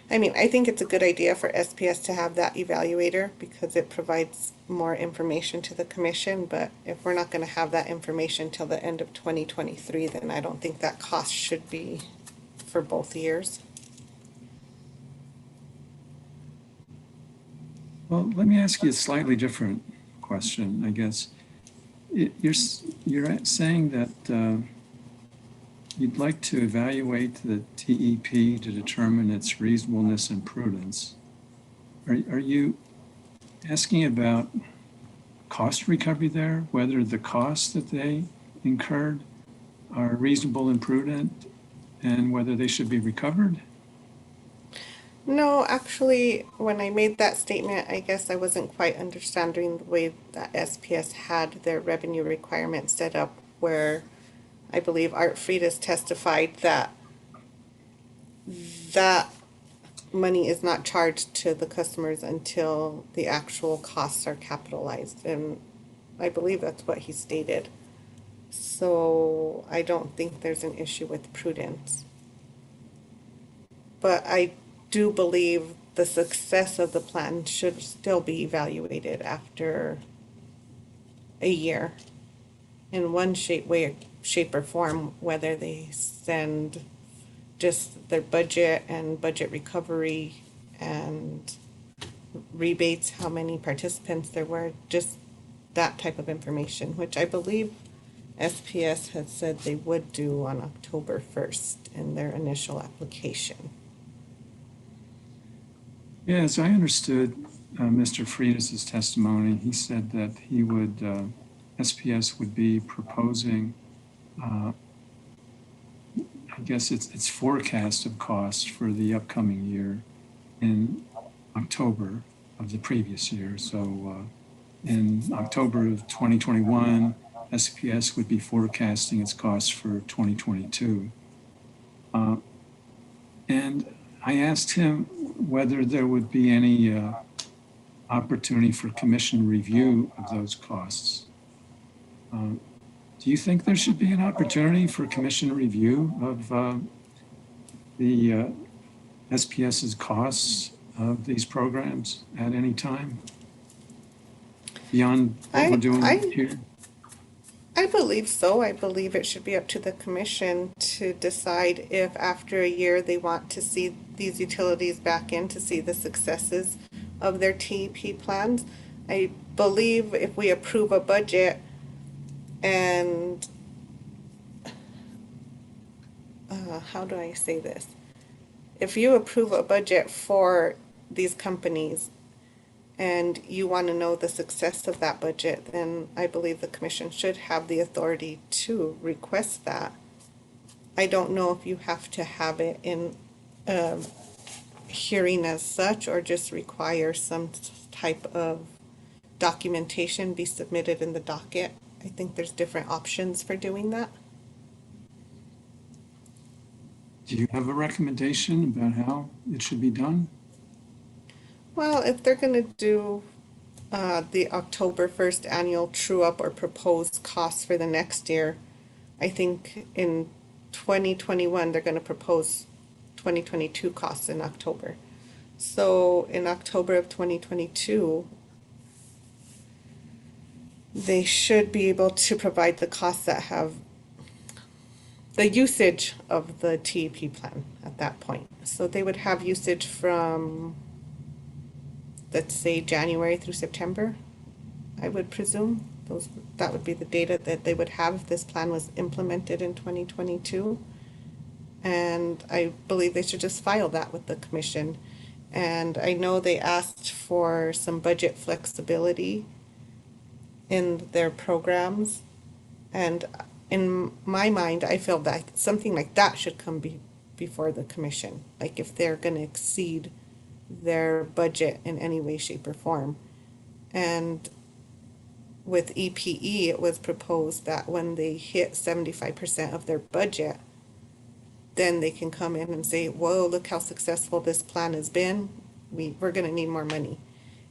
I mean, I think it's a good idea for SPS to have that evaluator because it provides more information to the commission, but if we're not gonna have that information till the end of 2023, then I don't think that cost should be for both years. Well, let me ask you a slightly different question, I guess. You're saying that you'd like to evaluate the TEP to determine its reasonableness and prudence. Are you asking about cost recovery there, whether the costs that they incurred are reasonable and prudent, and whether they should be recovered? No, actually, when I made that statement, I guess I wasn't quite understanding the way that SPS had their revenue requirement set up, where I believe Art Friedis testified that that money is not charged to the customers until the actual costs are capitalized, and I believe that's what he stated. So I don't think there's an issue with prudence. But I do believe the success of the plan should still be evaluated after a year in one shape or form, whether they send just their budget and budget recovery and rebates, how many participants there were, just that type of information, which I believe SPS had said they would do on October 1st in their initial application. Yeah, as I understood Mr. Friedis' testimony, he said that he would, SPS would be proposing, I guess its forecast of costs for the upcoming year in October of the previous year. So in October of 2021, SPS would be forecasting its costs for 2022. And I asked him whether there would be any opportunity for commission review of those costs. Do you think there should be an opportunity for commission review of the SPS's costs of these programs at any time beyond what we're doing here? I believe so. I believe it should be up to the commission to decide if after a year they want to see these utilities back in to see the successes of their TEP plans. I believe if we approve a budget and how do I say this? If you approve a budget for these companies and you want to know the success of that budget, then I believe the commission should have the authority to request that. I don't know if you have to have it in hearing as such or just require some type of documentation be submitted in the docket. I think there's different options for doing that. Do you have a recommendation about how it should be done? Well, if they're going to do the October 1st annual true-up or proposed costs for the next year, I think in 2021 they're going to propose 2022 costs in October. So in October of 2022, they should be able to provide the costs that have the usage of the TEP plan at that point. So they would have usage from, let's say, January through September, I would presume. That would be the data that they would have if this plan was implemented in 2022. And I believe they should just file that with the commission. And I know they asked for some budget flexibility in their programs. And in my mind, I feel that something like that should come before the commission. Like if they're going to exceed their budget in any way, shape, or form. And with EPE, it was proposed that when they hit 75% of their budget, then they can come in and say, whoa, look how successful this plan has been. We're going to need more money.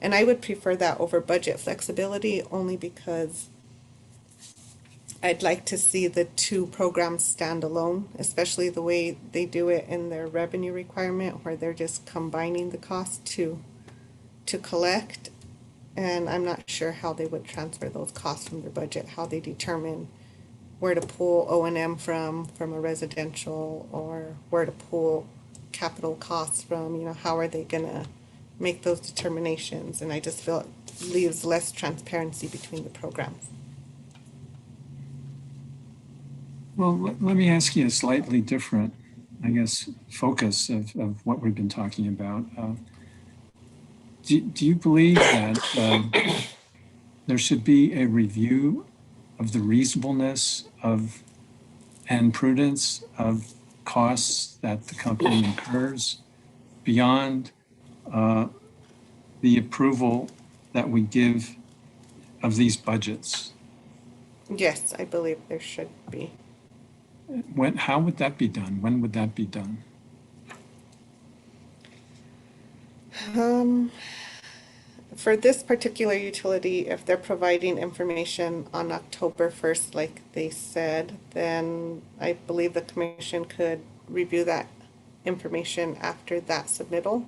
And I would prefer that over budget flexibility only because I'd like to see the two programs stand alone, especially the way they do it in their revenue requirement, where they're just combining the cost to collect. And I'm not sure how they would transfer those costs from their budget, how they determine where to pull O&M from a residential, or where to pull capital costs from, you know, how are they gonna make those determinations? And I just feel it leaves less transparency between the programs. Well, let me ask you a slightly different, I guess, focus of what we've been talking about. Do you believe that there should be a review of the reasonableness of and prudence of costs that the company incurs beyond the approval that we give of these budgets? Yes, I believe there should be. How would that be done? When would that be done? For this particular utility, if they're providing information on October 1st, like they said, then I believe the commission could review that information after that submittal.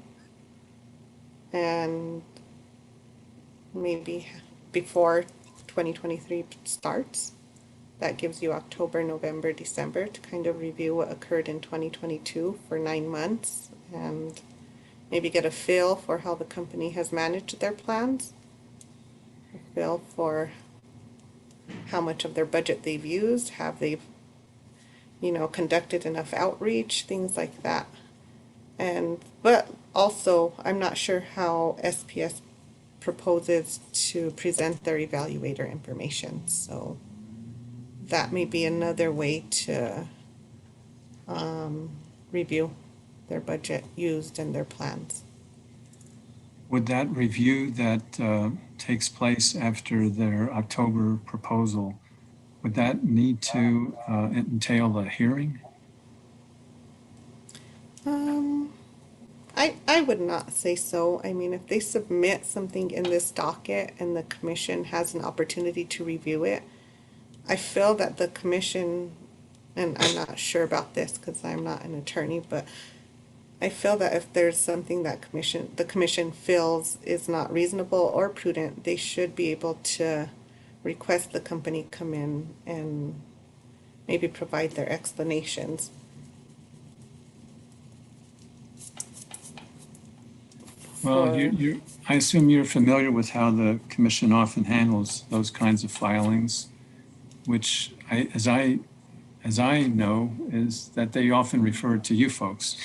And maybe before 2023 starts. That gives you October, November, December to kind of review what occurred in 2022 for 9 months and maybe get a feel for how the company has managed their plans, a feel for how much of their budget they've used, have they, you know, conducted enough outreach, things like that. But also, I'm not sure how SPS proposes to present their evaluator information, so that may be another way to review their budget used and their plans. Would that review that takes place after their October proposal, would that need to entail a hearing? I would not say so. I mean, if they submit something in this docket and the commission has an opportunity to review it, I feel that the commission, and I'm not sure about this because I'm not an attorney, but I feel that if there's something that the commission feels is not reasonable or prudent, they should be able to request the company come in and maybe provide their explanations. Well, I assume you're familiar with how the commission often handles those kinds of filings, which as I know, is that they often refer to you folks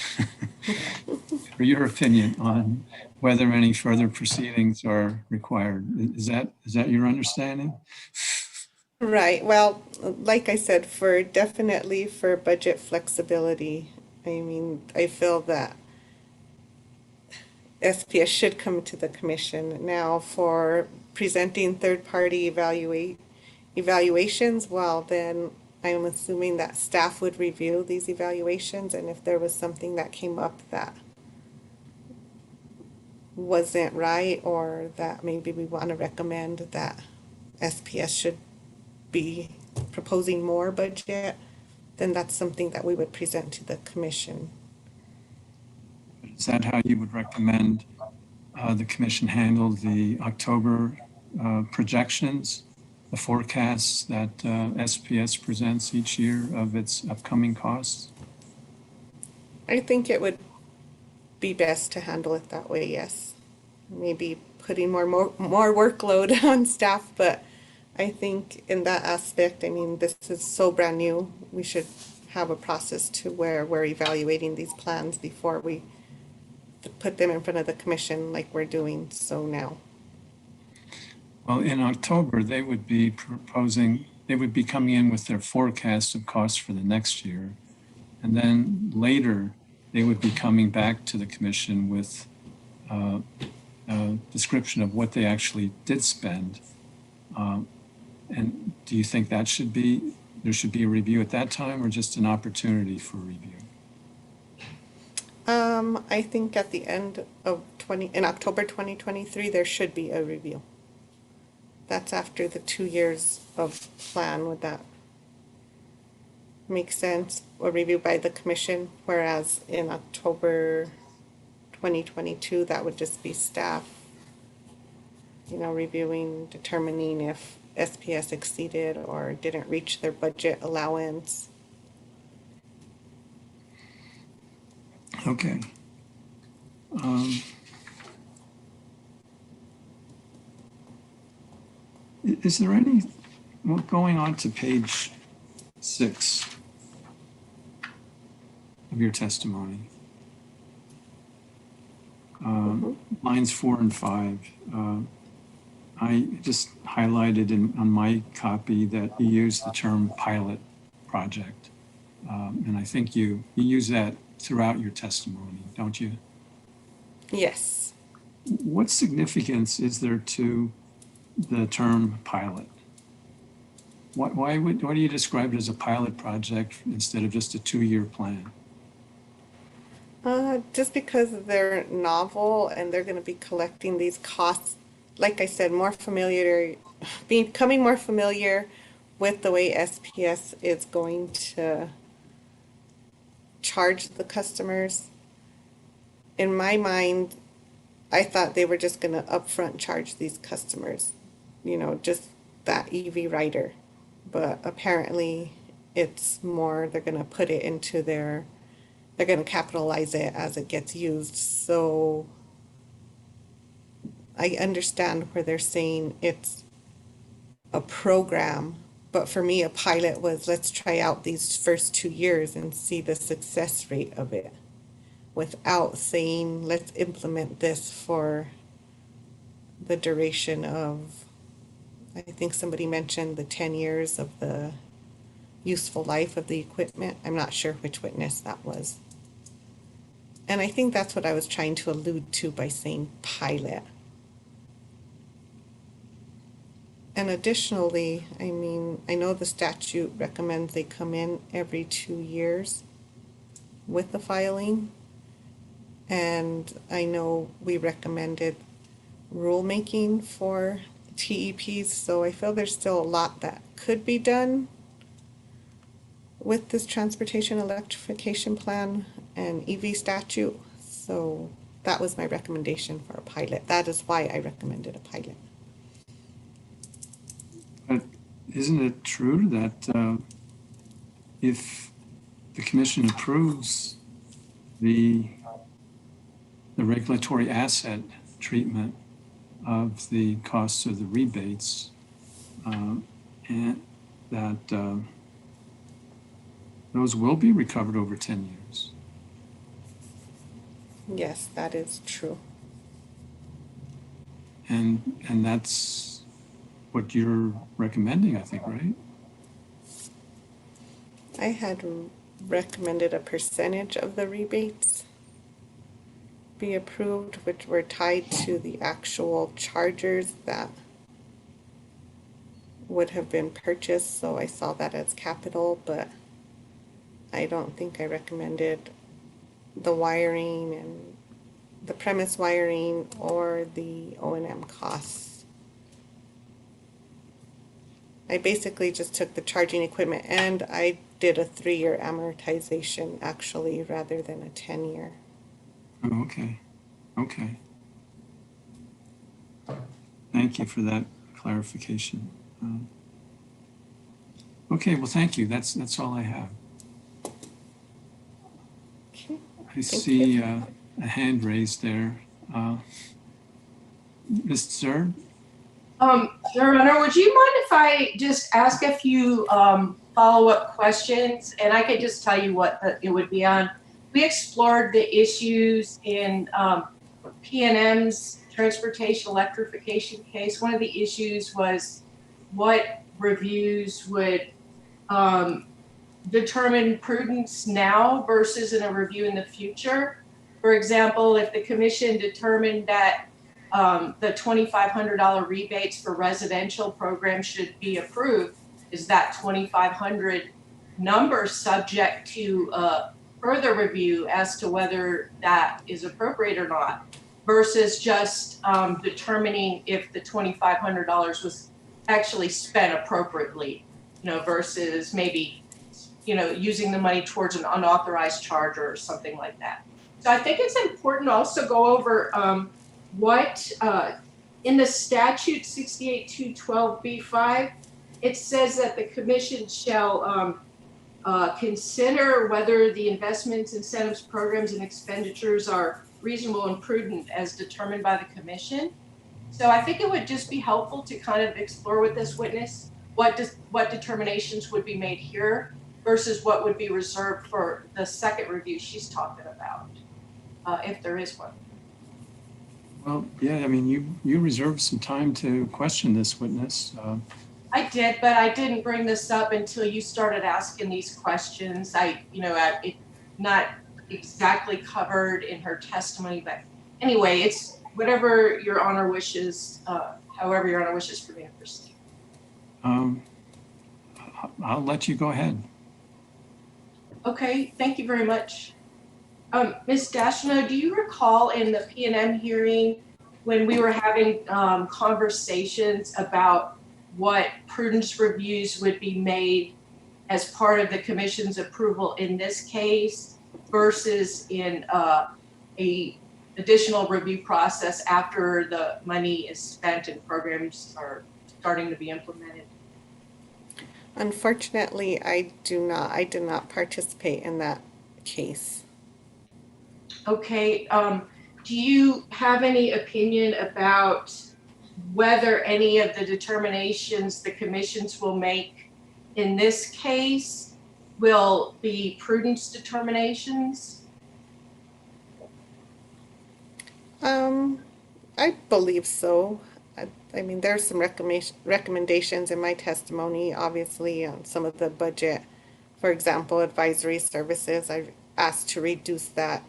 for your opinion on whether any further proceedings are required. Is that your understanding? Right. Well, like I said, definitely for budget flexibility, I mean, I feel that SPS should come to the commission. Now, for presenting third-party evaluations, well, then I'm assuming that staff would review these evaluations, and if there was something that came up that wasn't right, or that maybe we want to recommend that SPS should be proposing more budget, then that's something that we would present to the commission. Is that how you would recommend the commission handle the October projections, the forecasts that SPS presents each year of its upcoming costs? I think it would be best to handle it that way, yes. Maybe putting more workload on staff, but I think in that aspect, I mean, this is so brand new. We should have a process to where we're evaluating these plans before we put them in front of the commission like we're doing so now. Well, in October, they would be coming in with their forecast of costs for the next year. And then later, they would be coming back to the commission with a description of what they actually did spend And do you think there should be a review at that time, or just an opportunity for review? I think at the end of in October 2023, there should be a review. That's after the 2 years of plan. Would that make sense? A review by the commission, whereas in October 2022, that would just be staff, reviewing, determining if SPS exceeded or didn't reach their budget allowance. Okay. Is there any, well, going on to page 6 of your testimony, lines 4 and 5, I just highlighted on my copy that you use the term pilot project. And I think you use that throughout your testimony, don't you? Yes. What significance is there to the term pilot? Why do you describe it as a pilot project instead of just a 2-year plan? Just because they're novel and they're going to be collecting these costs, like I said, becoming more familiar with the way SPS is going to charge the customers. In my mind, I thought they were just going to upfront charge these customers, just that EV rider. But apparently it's more, they're going to put it into they're going to capitalize it as it gets used. So I understand where they're saying it's a program, but for me, a pilot was, let's try out these first 2 years and see the success rate of it, without saying, let's implement this for the duration of, I think somebody mentioned the 10 years of the useful life of the equipment. I'm not sure which witness that was. And I think that's what I was trying to allude to by saying pilot. And additionally, I know the statute recommends they come in every 2 years with the filing. And I know we recommended rulemaking for TEPs, so I feel there's still a lot that could be done with this transportation electrification plan and EV statute. So that was my recommendation for a pilot. That is why I recommended a pilot. But isn't it true that if the commission approves the regulatory asset treatment of the costs of the rebates, and that those will be recovered over 10 years? Yes, that is true. And that's what you're recommending, I think, right? I had recommended a percentage of the rebates be approved, which were tied to the actual chargers that would have been purchased. So I saw that as capital, but I don't think I recommended the wiring and the premise wiring or the O&M costs. I basically just took the charging equipment, and I did a 3-year amortization actually rather than a 10-year. Oh, okay. Okay. Thank you for that clarification. Okay, well, thank you. That's all I have. Okay. I see a hand raised there. Ms. Zerd? Your Honor, would you mind if I just ask a few follow-up questions? And I could just tell you what it would be on. We explored the issues in P&M's transportation electrification case. One of the issues was what reviews would determine prudence now versus in a review in the future. For example, if the commission determined that the $2,500 rebates for residential programs should be approved, is that 2,500 number subject to further review as to whether that is appropriate or not, versus just determining if the $2,500 was actually spent appropriately, versus maybe, using the money towards an unauthorized charge or something like that. So I think it's important to also go over what in the statute 68212B5, it says that the commission shall consider whether the investments, incentives, programs, and expenditures are reasonable and prudent as determined by the commission. So I think it would just be helpful to kind of explore with this witness what determinations would be made here versus what would be reserved for the second review she's talking about, if there is one. Well, yeah, I mean, you reserved some time to question this witness. I did, but I didn't bring this up until you started asking these questions. It's not exactly covered in her testimony, but anyway, it's whatever your honor wishes, however your honor wishes for me to proceed. I'll let you go ahead. Okay, thank you very much. Ms. Dashno, do you recall in the P&M hearing when we were having conversations about what prudence reviews would be made as part of the commission's approval in this case versus in a additional review process after the money is spent and programs are starting to be implemented? Unfortunately, I did not participate in that case. Okay, do you have any opinion about whether any of the determinations the commissions will make in this case will be prudence determinations? I believe so. I mean, there's some recommendations in my testimony, obviously, on some of the budget. For example, advisory services, I've asked to reduce that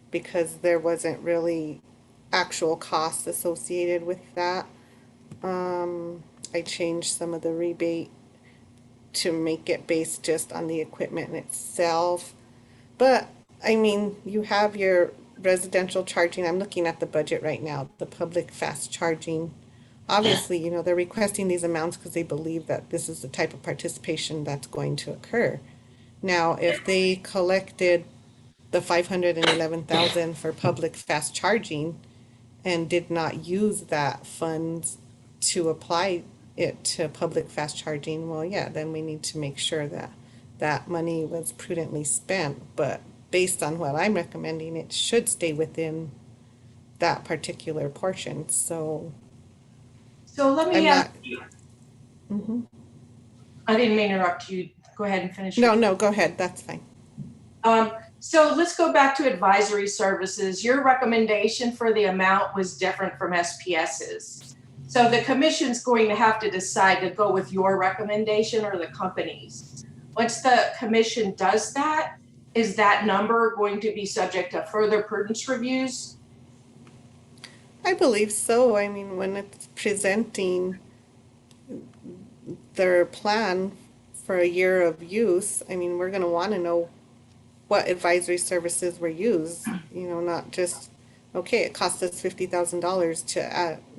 because there wasn't really actual costs associated with that. I changed some of the rebate to make it based just on the equipment itself. But, I mean, you have your residential charging. I'm looking at the budget right now, the public fast charging. Obviously, they're requesting these amounts because they believe that this is the type of participation that's going to occur. Now, if they collected the $511,000 for public fast charging and did not use that funds to apply it to public fast charging, well, yeah, then we need to make sure that that money was prudently spent. But based on what I'm recommending, it should stay within that particular portion. So let me ask you. Mm-hmm. I didn't mean to interrupt you. Go ahead and finish. No, go ahead. That's fine. So let's go back to advisory services. Your recommendation for the amount was different from SPS's. So the commission's going to have to decide to go with your recommendation or the company's. Once the commission does that, is that number going to be subject to further prudence reviews? I believe so. I mean, when it's presenting their plan for a year of use, I mean, we're going to want to know what advisory services were used, not just, okay, it cost us $50,000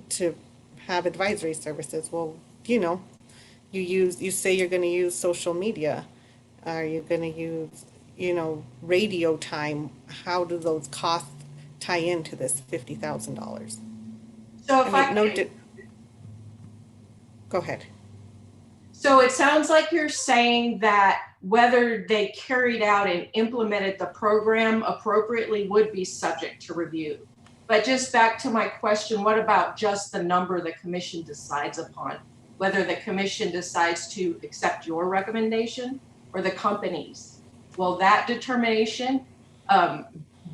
to have advisory services. Well, you say you're going to use social media. Are you going to use, radio time? How do those costs tie into this $50,000? So go ahead. So it sounds like you're saying that whether they carried out and implemented the program appropriately would be subject to review. But just back to my question, what about just the number the commission decides upon? Whether the commission decides to accept your recommendation or the company's? Will that determination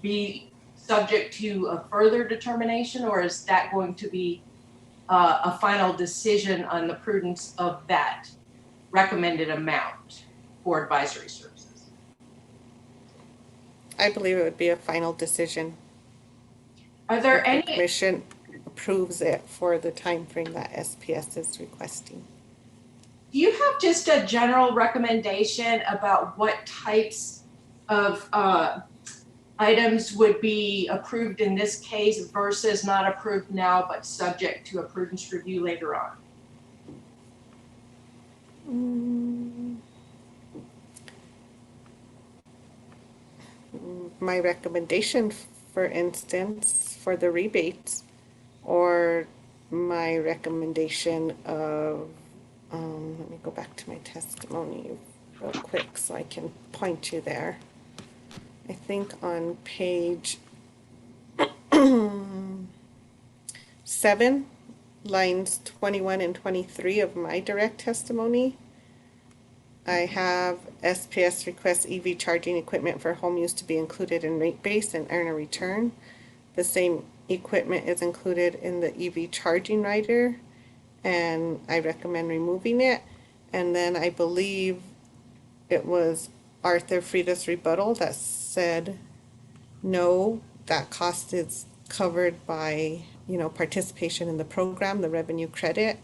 be subject to a further determination, or is that going to be a final decision on the prudence of that recommended amount for advisory services? I believe it would be a final decision. Are there any commission approves it for the time frame that SPS is requesting. Do you have just a general recommendation about what types of items would be approved in this case versus not approved now, but subject to a prudence review later on? My recommendation, for instance, for the rebates, or my recommendation of, let me go back to my testimony real quick so I can point you there. I think on page 7, lines 21 and 23 of my direct testimony, I have SPS requests EV charging equipment for home use to be included in rate base and earn a return. The same equipment is included in the EV charging rider, and I recommend removing it. And then I believe it was Arthur Frieda's rebuttal that said, no, that cost is covered by, participation in the program, the revenue credit.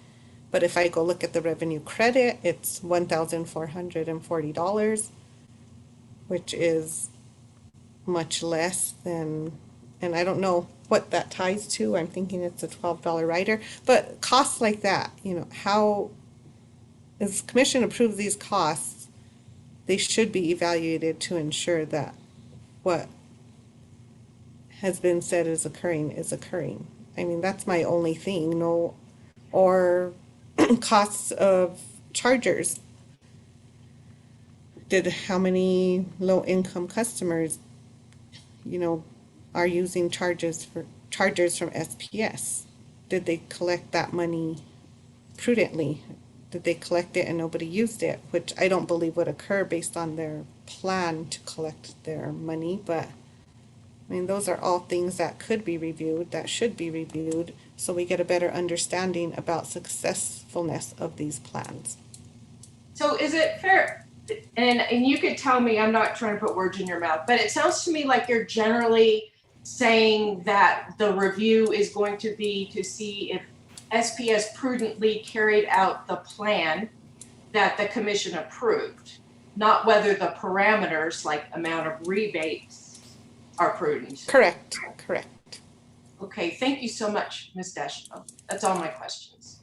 But if I go look at the revenue credit, it's $1,440, which is much less than, and I don't know what that ties to. I'm thinking it's a $12 rider, but costs like that, how as commission approves these costs, they should be evaluated to ensure that what has been said is occurring is occurring. I mean, that's my only thing. No, or costs of chargers. How many low-income customers, are using chargers from SPS? Did they collect that money prudently? Did they collect it and nobody used it? Which I don't believe would occur based on their plan to collect their money, but I mean, those are all things that could be reviewed, that should be reviewed, so we get a better understanding about successfulness of these plans. So is it fair, and you could tell me, I'm not trying to put words in your mouth, but it sounds to me like you're generally saying that the review is going to be to see if SPS prudently carried out the plan that the commission approved, not whether the parameters like amount of rebates are prudent. Correct. Okay, thank you so much, Ms. Deschanel. That's all my questions.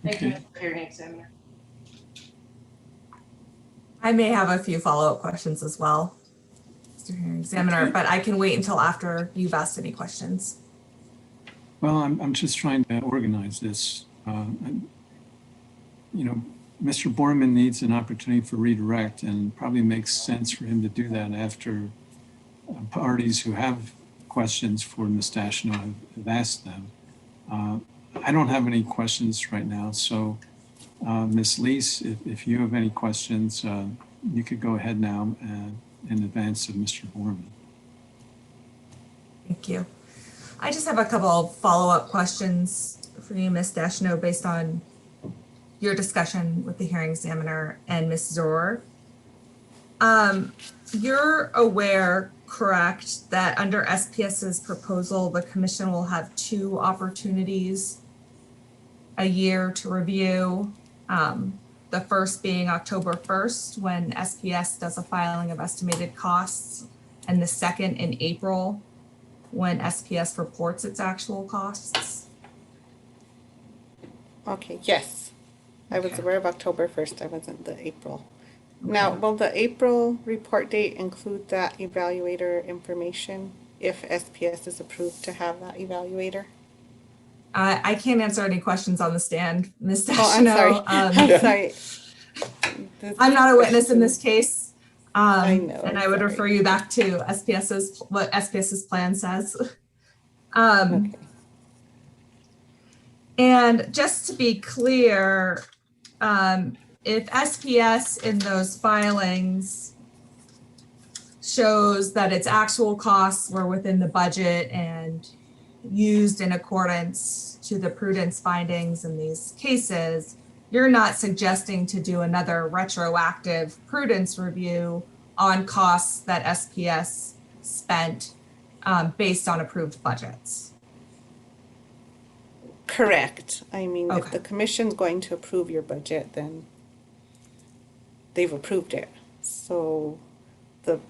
Thank you, Okay. Mr. Hearing Examiner. I may have a few follow-up questions as well, Mr. Hearing Examiner, Okay. but I can wait until after you've asked any questions. Well, I'm just trying to organize this. Mr. Borman needs an opportunity for redirect, and probably makes sense for him to do that after parties who have questions for Ms. Deschanel have asked them. I don't have any questions right now, so Ms. Lees, if you have any questions, you could go ahead now in advance of Mr. Borman. Thank you. I just have a couple of follow-up questions for you, Ms. Deschanel, based on your discussion with the hearing examiner and Ms. Zohr. You're aware, correct, that under SPS's proposal, the commission will have 2 opportunities a year to review. The first being October 1st, when SPS does a filing of estimated costs, and the second in April, when SPS reports its actual costs. Okay, yes. I was Okay. aware of October 1st. I wasn't the April. Okay. Now, will the April report date include that evaluator information if SPS is approved to have that evaluator? I can't answer any questions on the stand, Ms. Oh, I'm sorry. Deschanel. I'm sorry. I'm not a witness in this case. I know, And I'm I would sorry. refer you back to what SPS's plan says. Okay. And just to be clear, if SPS in those filings shows that its actual costs were within the budget and used in accordance to the prudence findings in these cases, you're not suggesting to do another retroactive prudence review on costs that SPS spent based on approved budgets. Correct. I mean, if Okay. the commission's going to approve your budget, then they've approved it. So the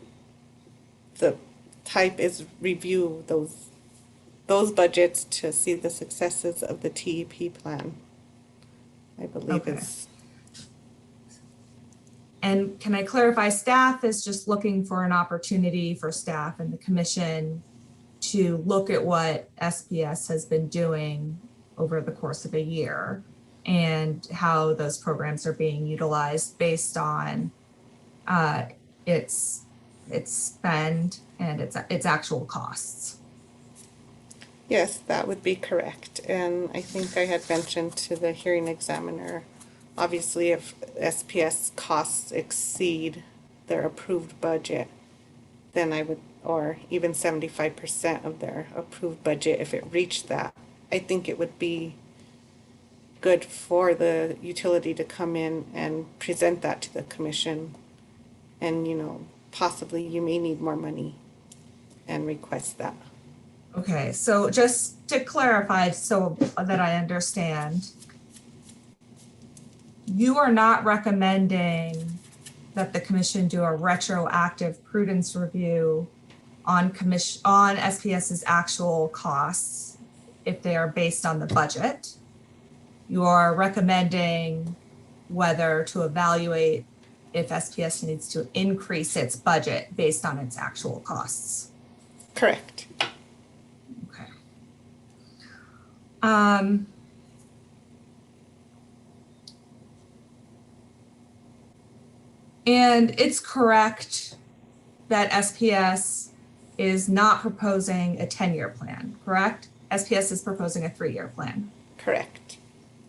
type is review those budgets to see the successes of the TEP plan. I believe Okay. is, And can I clarify, staff is just looking for an opportunity for staff and the commission to look at what SPS has been doing over the course of a year and how those programs are being utilized based on its spend and its actual costs. yes, that would be correct. And I think I had mentioned to the hearing examiner, obviously if SPS costs exceed their approved budget, then I would, or even 75% of their approved budget, if it reached that, I think it would be good for the utility to come in and present that to the commission. And, you know, possibly you may need more money and request that. Okay, so just to clarify so that I understand, you are not recommending that the commission do a retroactive prudence review on SPS's actual costs if they are based on the budget. You are recommending whether to evaluate if SPS needs to increase its budget based on its actual costs. Correct. Okay. And it's correct that SPS is not proposing a 10-year plan, correct? SPS is proposing a 3-year plan. Correct.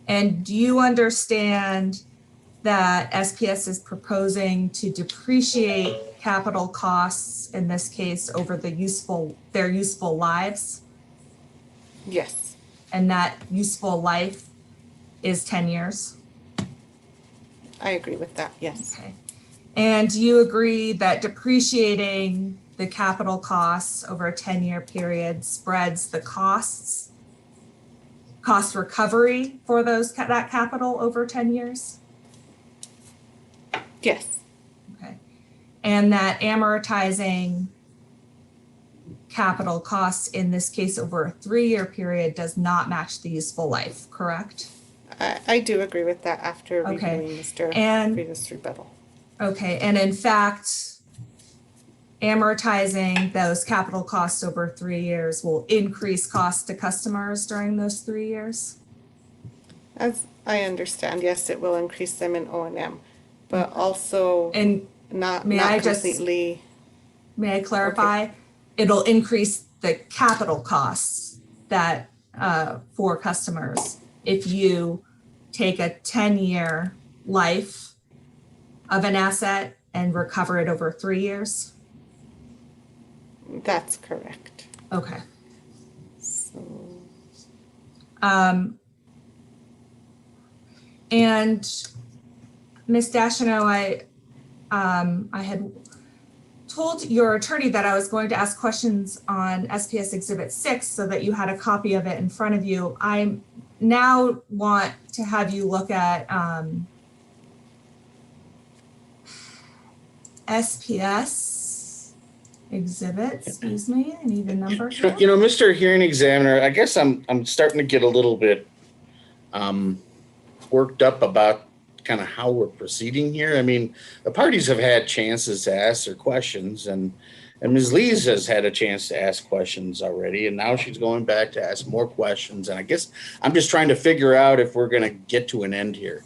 And do you understand that SPS is proposing to depreciate capital costs, in this case, over their useful lives? Yes. And that useful life is 10 years? I agree with that, yes. Okay. And do you agree that depreciating the capital costs over a 10-year period spreads the cost recovery for that capital over 10 years? Yes. Okay. And that amortizing capital costs, in this case over a 3-year period, does not match the useful life, correct? I do agree with that after Okay. reviewing Mr. And- Frida's rebuttal. Okay, and in fact, amortizing those capital costs over 3 years will increase costs to customers during those 3 years? As I understand, yes, it will increase them in O&M, but also And not may I just- completely. May I clarify? It'll increase the capital costs that for customers if you take a 10-year life of an asset and recover it over 3 years? That's correct. Okay. So, And Ms. Dashino, I had told your attorney that I was going to ask questions on SPS Exhibit 6 so that you had a copy of it in front of you. I now want to have you look at SPS Exhibit, excuse me, I need a number here. You know, Mr. Hearing Examiner, I guess I'm starting to get a little bit worked up about kind of how we're proceeding here. I mean, the parties have had chances to ask their questions, and Ms. Lees has had a chance to ask questions already, and now she's going back to ask more questions. And I guess I'm just trying to figure out if we're going to get to an end here.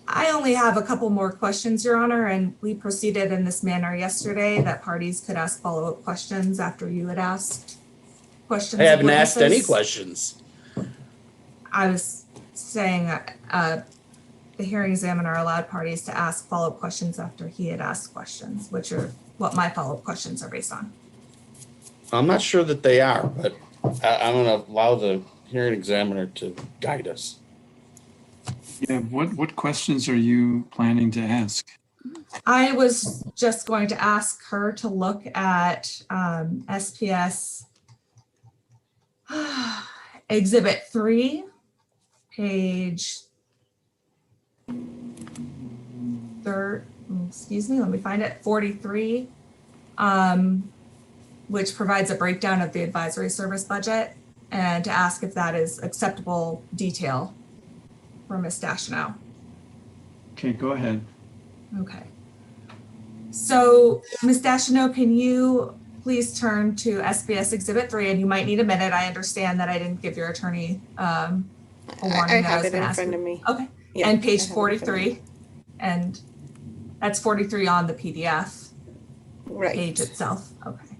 I only have a couple more questions, Your Honor, and we proceeded in this manner yesterday that parties could ask follow-up questions after you had asked questions. I of haven't asked any witnesses. questions. I was saying the hearing examiner allowed parties to ask follow-up questions after he had asked questions, which are what my follow-up questions are based on. I'm not sure that they are, but I'm going to allow the hearing examiner to guide us. Yeah, what questions are you planning to ask? I was just going to ask her to look at SPS Exhibit 3 page excuse me, let me find it, 43, which provides a breakdown of the advisory service budget, and to ask if that is acceptable detail for Ms. Dashino. Okay, go ahead. Okay. So Ms. Dashino, can you please turn to SBS Exhibit 3, and you might need a minute. I understand that I didn't give your attorney a warning I that I have was it going to in ask front you. of me. Okay. Yeah, And I page have it in front of 43, me. and that's 43 on the PDF Right. page itself. Okay.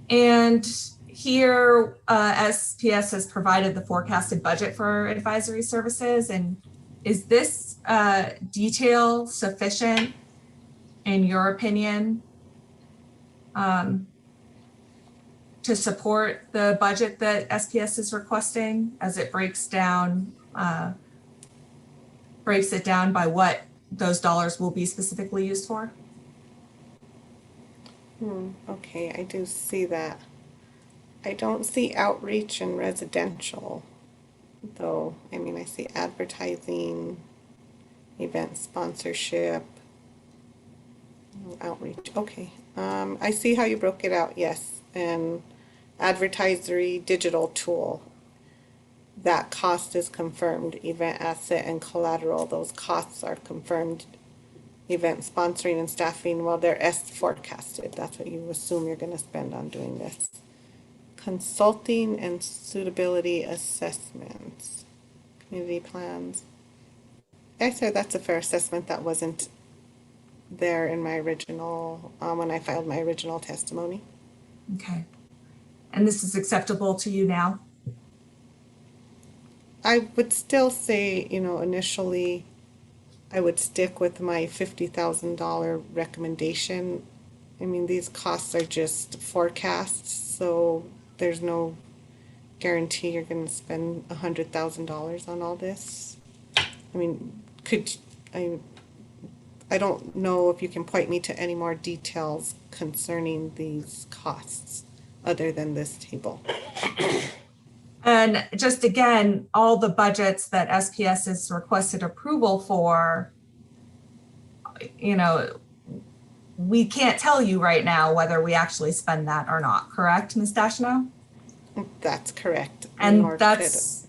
And here, SPS has provided the forecasted budget for advisory services. And is this detail sufficient, in your opinion, to support the budget that SPS is requesting, as it breaks it down by what those dollars will be specifically used for? Okay, I do see that. I don't see outreach and residential, though. I mean, I see advertising, event sponsorship, outreach. Okay. I see how you broke it out, yes. And advertisory digital tool. That cost is confirmed. Event asset and collateral, those costs are confirmed. Event sponsoring and staffing, well, they're forecasted. That's what you assume you're going to spend on doing this. Consulting and suitability assessments, community plans. I said that's a fair assessment. That wasn't there in my original, when I filed my original testimony. Okay. And this is acceptable to you now? I would still say, initially, I would stick with my $50,000 recommendation. I mean, these costs are just forecasts, so there's no guarantee you're going to spend $100,000 on all this. I mean, I don't know if you can point me to any more details concerning these costs other than this table. And just again, all the budgets that SPS has requested approval for, we can't tell you right now whether we actually spend that or not, correct, Ms. Dashino? That's correct. And that's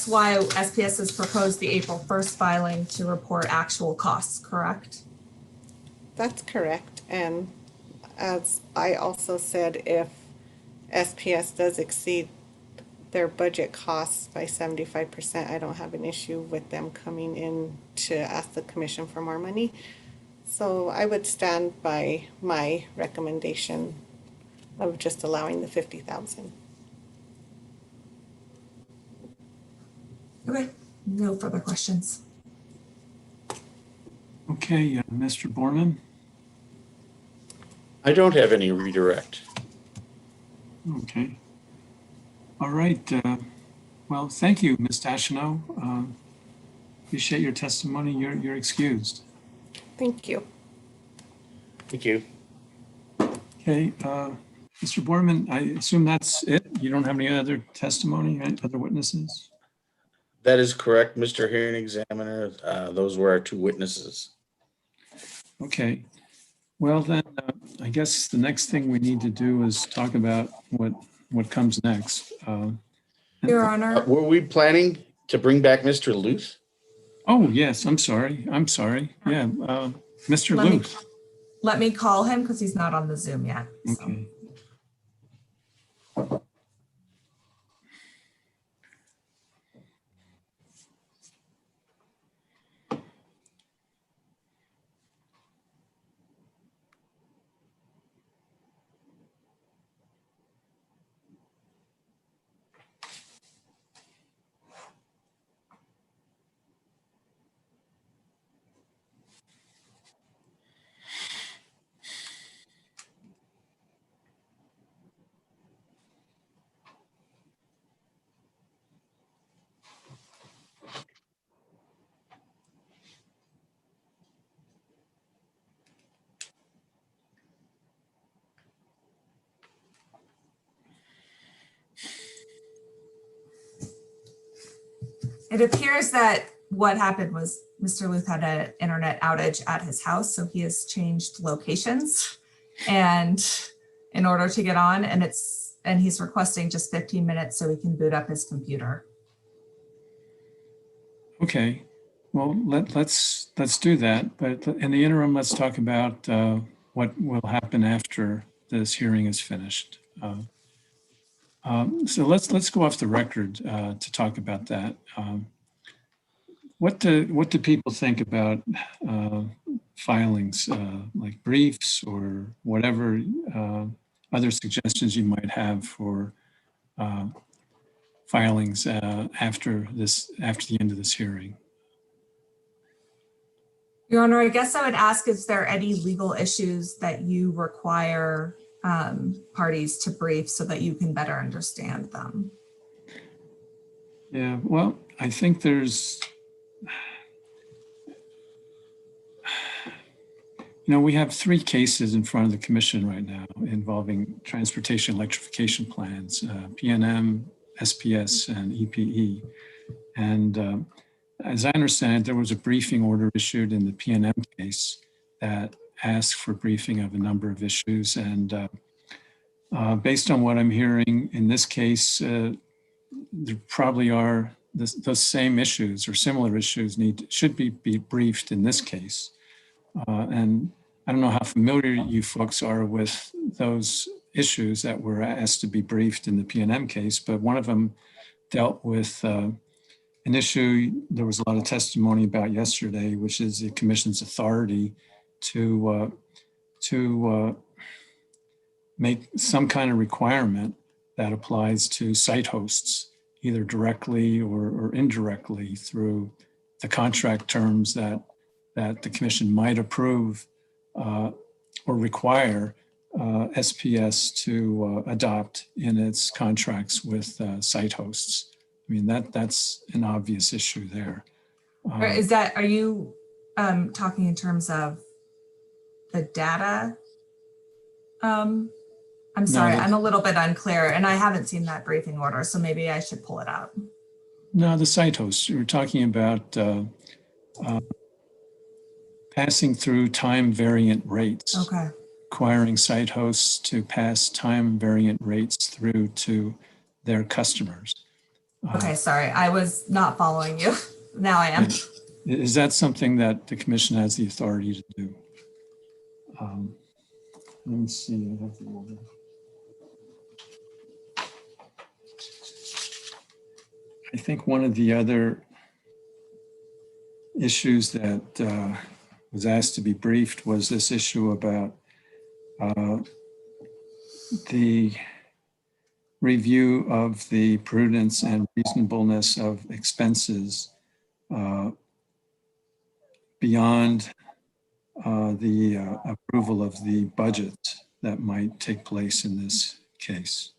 why SPS has proposed the April 1st filing to report actual costs, correct? That's correct. And as I also said, if SPS does exceed their budget costs by 75%, I don't have an issue with them coming in to ask the commission for more money. So I would stand by my recommendation of just allowing the 50,000. Okay, no further questions. Okay, Mr. Borman. I don't have any redirect. Okay. All right. Well, thank you, Ms. Dashino. Appreciate your testimony. You're excused. Thank you. Thank you. Okay, Mr. Borman, I assume that's it? You don't have any other testimony, any other witnesses? That is correct, Mr. Hearing Examiner. Those were our two witnesses. Okay. Well, then, I guess the next thing we need to do is talk about what comes next. Your Honor. Were we planning to bring back Mr. Luth? Oh, yes, I'm sorry. Yeah, Mr. Luth. Let me call him because he's not on the Zoom yet. So. Okay. It appears that what happened was Mr. Luth had an internet outage at his house, so he has changed locations and in order to get on, and he's requesting just 15 minutes so he can boot up his computer. Okay, well, let's do that. But in the interim, let's talk about what will happen after this hearing is finished. So let's go off the record to talk about that. What do people think about filings like briefs or whatever other suggestions you might have for filings after the end of this hearing? Your Honor, I guess I would ask, is there any legal issues that you require parties to brief so that you can better understand them? Yeah, well, I think there's, we have 3 cases in front of the commission right now involving transportation electrification plans, PNM, SPS, and EPE. And as I understand it, there was a briefing order issued in the PNM case that asked for briefing of a number of issues. And based on what I'm hearing in this case, there probably are those same issues or similar issues should be briefed in this case. And I don't know how familiar you folks are with those issues that were asked to be briefed in the PNM case, but one of them dealt with an issue there was a lot of testimony about yesterday, which is the commission's authority to make some kind of requirement that applies to site hosts, either directly or indirectly through the contract terms that the commission might approve or require SPS to adopt in its contracts with site hosts. I mean, that's an obvious issue there. Are you talking in terms of the data? I'm sorry, I'm a little bit unclear and I haven't seen that briefing order, so maybe I should pull it up. No, the site hosts. You're talking about passing through time variant rates. Okay. Requiring site hosts to pass time variant rates through to their customers. Okay, sorry, I was not following you. Now I am. Is that something that the commission has the authority to do? Let me see. I have the order. I think one of the other issues that was asked to be briefed was this issue about the review of the prudence and reasonableness of expenses beyond the approval of the budget that might take place in this case.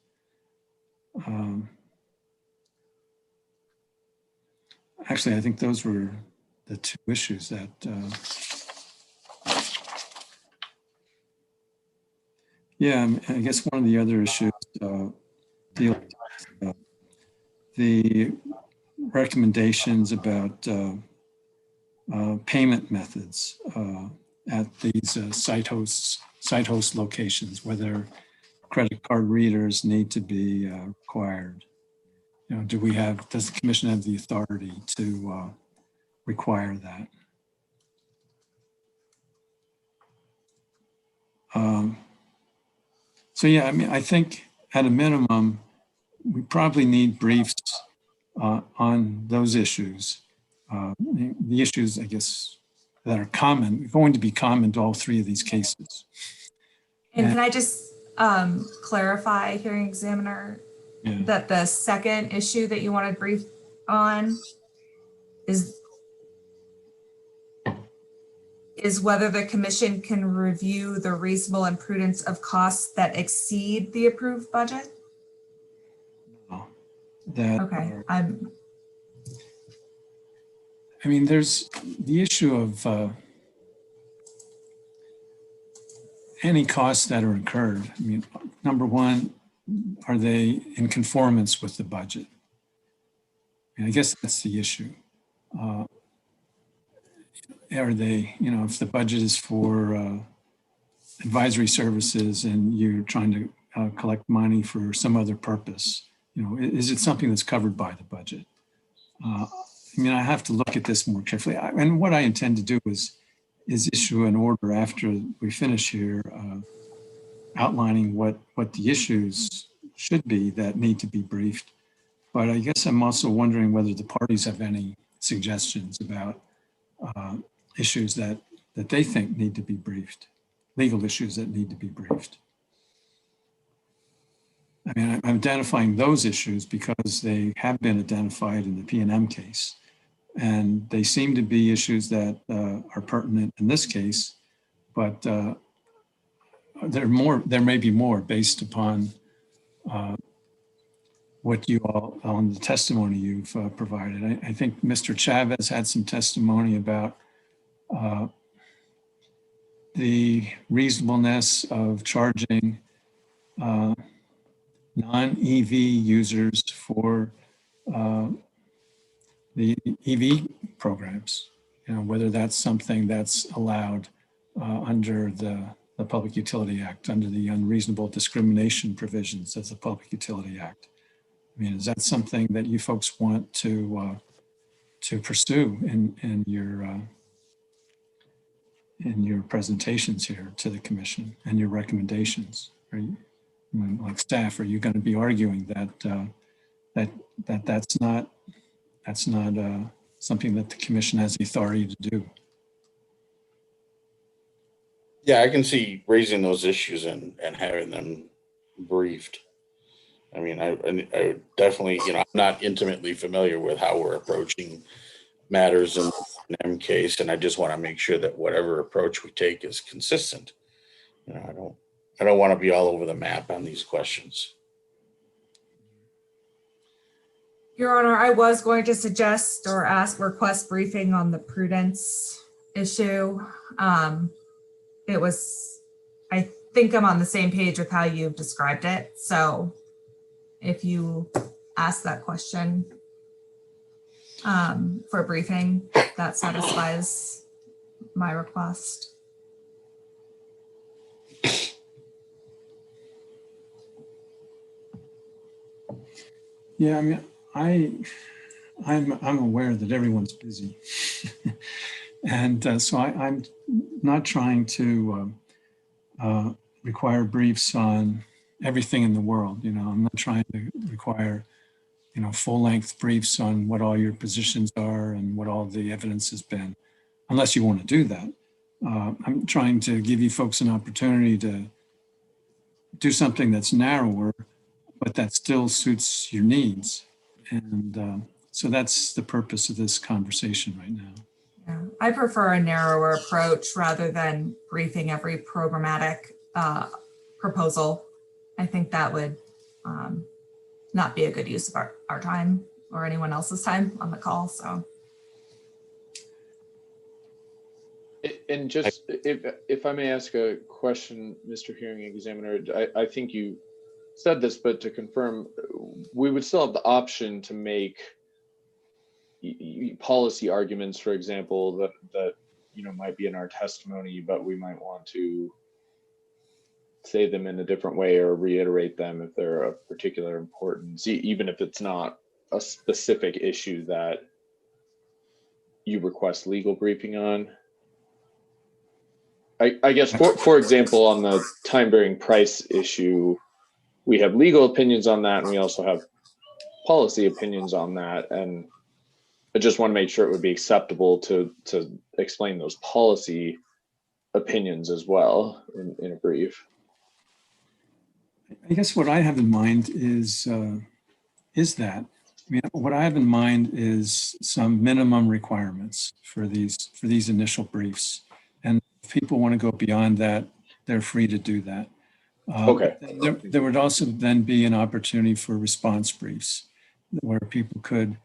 Actually, I think those were the 2 issues that yeah, I guess one of the other issues deal with the recommendations about payment methods at these site host locations, whether credit card readers need to be required. Does the commission have the authority to require that? So yeah, I mean, I think at a minimum, we probably need briefs on those issues. The issues, I guess, that are going to be common to all 3 of these cases. And can I just clarify, hearing examiner, that the second issue that you wanted brief on is whether the commission can review the reasonable and prudence of costs that exceed the approved budget? Okay, I mean, there's the issue of any costs that are incurred. I mean, number one, are they in conformance with the budget? And I guess that's the issue. Are they, if the budget is for advisory services and you're trying to collect money for some other purpose, is it something that's covered by the budget? I have to look at this more carefully. And what I intend to do is issue an order after we finish here, outlining what the issues should be that need to be briefed. But I guess I'm also wondering whether the parties have any suggestions about issues that they think need to be briefed, legal issues that need to be briefed. I'm identifying those issues because they have been identified in the P&M case. And they seem to be issues that are pertinent in this case, but there may be more based upon what you all, on the testimony you've provided. I think Mr. Chavez had some testimony about the reasonableness of charging non-EV users for the EV programs, whether that's something that's allowed under the Public Utility Act, under the unreasonable discrimination provisions of the Public Utility Act. Is that something that you folks want to pursue in your presentations here to the commission and your recommendations? Are you, like staff, are you going to be arguing that that's not something that the commission has the authority to do? Yeah, I can see raising those issues and having them briefed. I would definitely, I'm not intimately familiar with how we're approaching matters in an M case, and I just want to make sure that whatever approach we take is consistent. I don't want to be all over the map on these questions. Your Honor, I was going to suggest or request briefing on the prudence issue. I think I'm on the same page with how you've described it. So if you ask that question for a briefing, that satisfies my request. Yeah, I'm aware that everyone's busy. And so I'm not trying to require briefs on everything in the world. I'm not trying to require, full-length briefs on what all your positions are and what all the evidence has been, unless you want to do that. I'm trying to give you folks an opportunity to do something that's narrower, but that still suits your needs. And so that's the purpose of this conversation right now. Yeah, I prefer a narrower approach rather than briefing every programmatic proposal. I think that would not be a good use of our time or anyone else's time on the call. So, and just if I may ask a question, Mr. Hearing Examiner, I think you said this, but to confirm, we would still have the option to make policy arguments, for example, that might be in our testimony, but we might want to say them in a different way or reiterate them if they're of particular importance, even if it's not a specific issue that you request legal briefing on. I guess, for example, on the time-varying price issue, we have legal opinions on that, and we also have policy opinions on that. And I just want to make sure it would be acceptable to explain those policy opinions as well in a brief. I guess what I have in mind is that. What I have in mind is some minimum requirements for these initial briefs. And if people want to go beyond that, they're free to do that. Okay. There would also then be an opportunity for response briefs where people could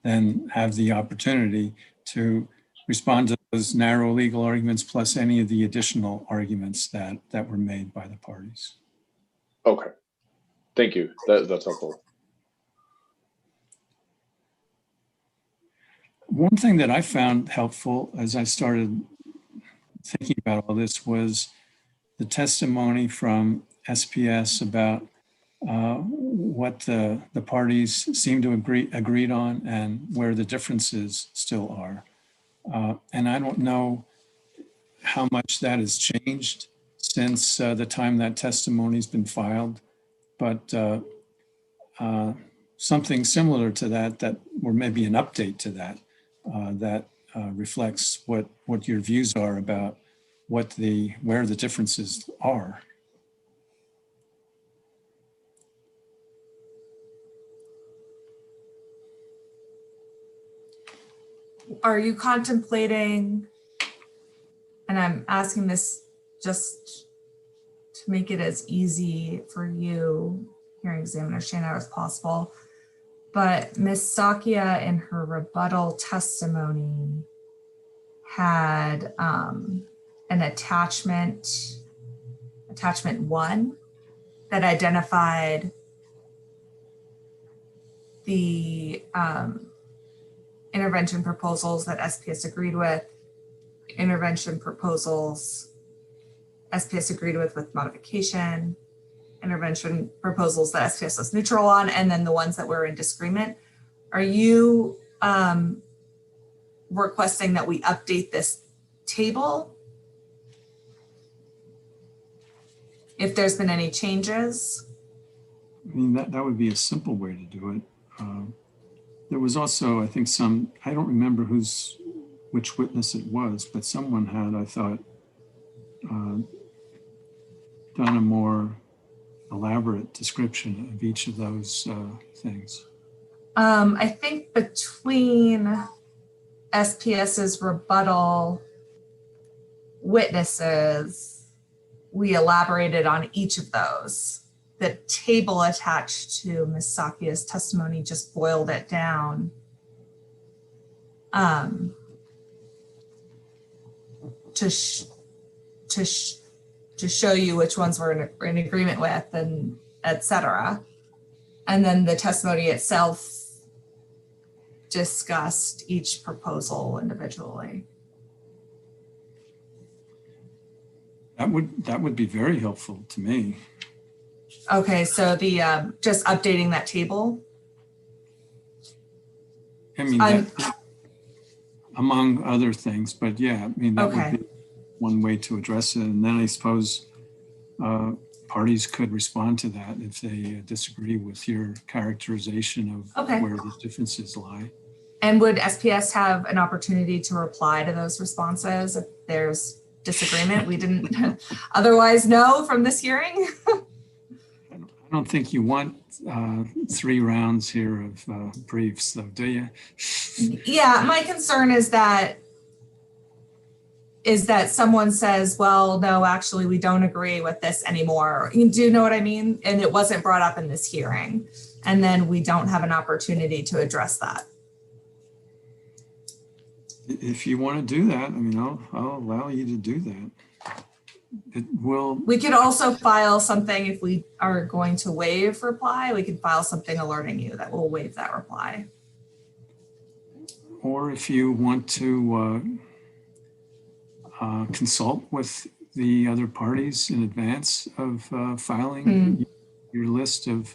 then have the opportunity to respond to those narrow legal arguments plus any of the additional arguments that were made by the parties. Okay. Thank you. That's helpful. One thing that I found helpful as I started thinking about all this was the testimony from SPS about what the parties seem to agreed on and where the differences still are. And I don't know how much that has changed since the time that testimony's been filed, but something similar to that, or maybe an update to that, that reflects what your views are about where the differences are. Are you contemplating, and I'm asking this just to make it as easy for you, hearing examiner Shanauer, as possible, but Ms. Sakia in her rebuttal testimony had an attachment 1 that identified the intervention proposals that SPS agreed with, intervention proposals SPS agreed with modification, intervention proposals that SPS was neutral on, and then the ones that were in disagreement. Are you requesting that we update this table if there's been any changes? I mean, that would be a simple way to do it. There was also, I think, I don't remember which witness it was, but someone had, I thought, done a more elaborate description of each of those things. I think between SPS's rebuttal witnesses, we elaborated on each of those. The table attached to Ms. Sakia's testimony just boiled it down to show you which ones we're in agreement with, and et cetera. And then the testimony itself discussed each proposal individually. That would be very helpful to me. Okay, so the just updating that table. I mean, among other things, but yeah, I mean, that would be one way to address it. And then I suppose parties could respond to that if they disagree with your characterization of where the differences lie. And would SPS have an opportunity to reply to those responses if there's disagreement we didn't otherwise know from this hearing? I don't think you want 3 rounds here of briefs, though, do you? Yeah, my concern is that someone says, well, no, actually, we don't agree with this anymore. Do you know what I mean? And it wasn't brought up in this hearing. And then we don't have an opportunity to address that. If you want to do that, I mean, I'll allow you to do that. We could also file something if we are going to waive reply. We could file something alerting you that will waive that reply. Or if you want to consult with the other parties in advance of filing your list of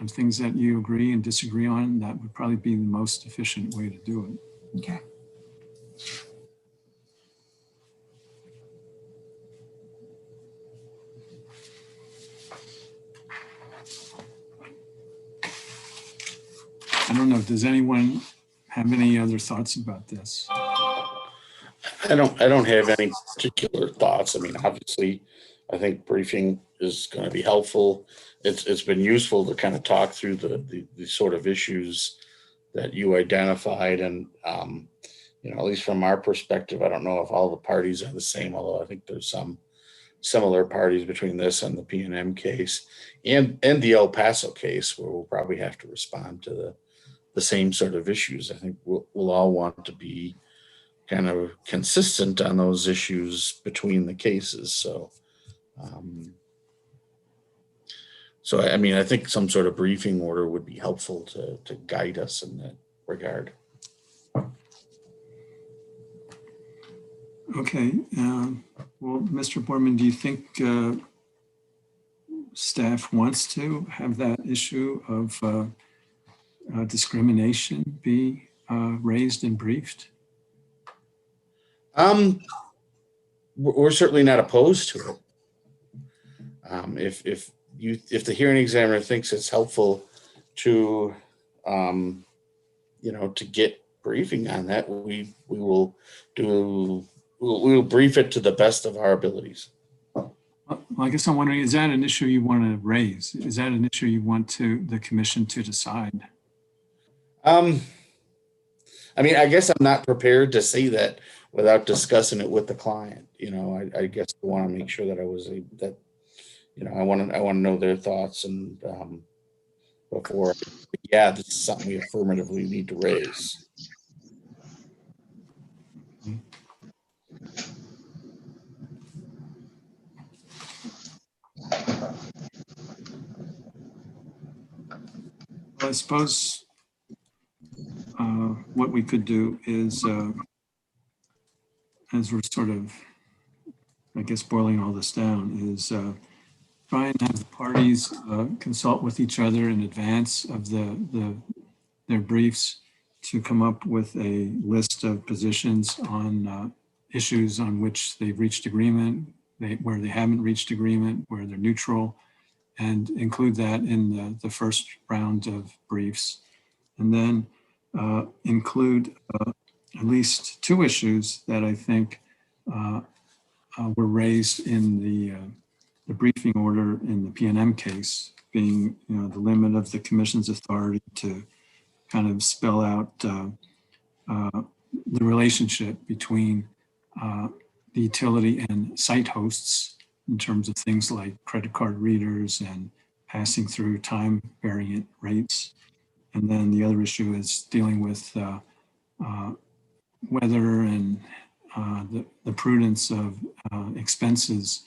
things that you agree and disagree on, that would probably be the most efficient way to do it. Okay. I don't know. Does anyone have any other thoughts about this? I don't have any particular thoughts. I mean, obviously, I think briefing is going to be helpful. It's been useful to kind of talk through the sort of issues that you identified, and you know, at least from our perspective, I don't know if all the parties are the same, although I think there's some similar parties between this and the P&M case and the El Paso case, where we'll probably have to respond to the same sort of issues. I think we'll all want to be kind of consistent on those issues between the cases. So, I mean, I think some sort of briefing order would be helpful to guide us in that regard. Okay. Well, Mr. Borman, do you think staff wants to have that issue of discrimination be raised and briefed? We're certainly not opposed to it. If the hearing examiner thinks it's helpful to, to get briefing on that, we'll brief it to the best of our abilities. Well, I guess I'm wondering, is that an issue you want to raise? Is that an issue you want the commission to decide? I mean, I guess I'm not prepared to say that without discussing it with the client. I guess I want to make sure that I want to know their thoughts and before, yeah, this is something we affirmatively need to raise. Well, I suppose what we could do is, as we're sort of, I guess, boiling all this down, is try and have the parties consult with each other in advance of their briefs to come up with a list of positions on issues on which they've reached agreement, where they haven't reached agreement, where they're neutral, and include that in the first round of briefs. And then include at least two issues that I think were raised in the briefing order in the P&M case, being the limit of the commission's authority to kind of spell out the relationship between the utility and site hosts in terms of things like credit card readers and passing through time variant rates. And then the other issue is dealing with whether and the prudence of expenses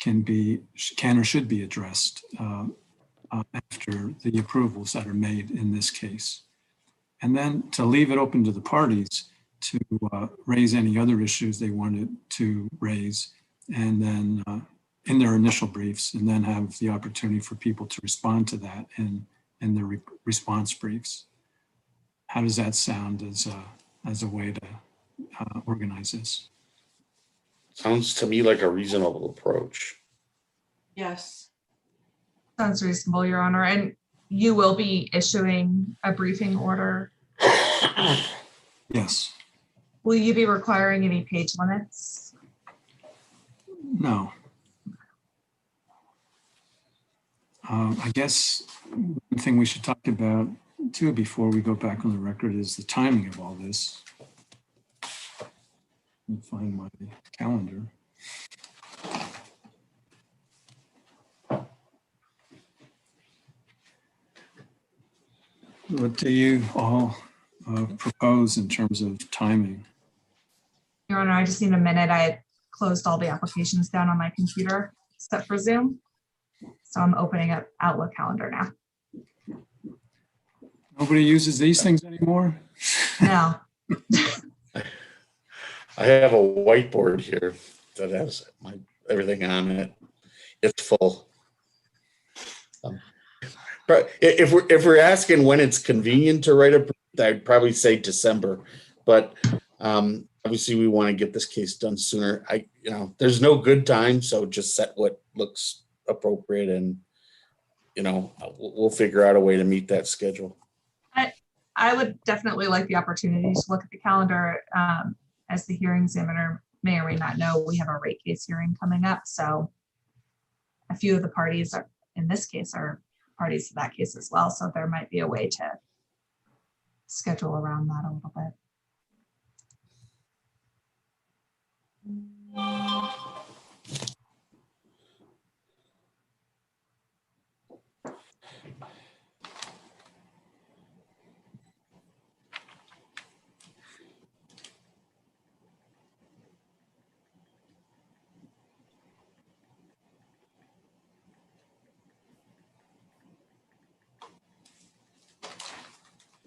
can or should be addressed after the approvals that are made in this case. And then to leave it open to the parties to raise any other issues they wanted to raise, and then in their initial briefs, and then have the opportunity for people to respond to that in their response briefs. How does that sound as a way to organize this? Sounds to me like a reasonable approach. Yes. Sounds reasonable, Your Honor. And you will be issuing a briefing order? Yes. Will you be requiring any page limits? No. I guess one thing we should talk about too before we go back on the record is the timing of all this. Let me find my calendar. What do you all propose in terms of timing? Your Honor, I just need a minute. I had closed all the applications down on my computer except for Zoom. So I'm opening up Outlook calendar now. Nobody uses these things anymore? No. I have a whiteboard here that has everything on it. It's full. But if we're asking when it's convenient to write a brief, I'd probably say December. But obviously, we want to get this case done sooner. There's no good time, so just set what looks appropriate, and we'll figure out a way to meet that schedule. I would definitely like the opportunity to look at the calendar. As the hearing examiner may or may not know, we have a rate case hearing coming up. So a few of the parties in this case are parties to that case as well. So there might be a way to schedule around that a little bit.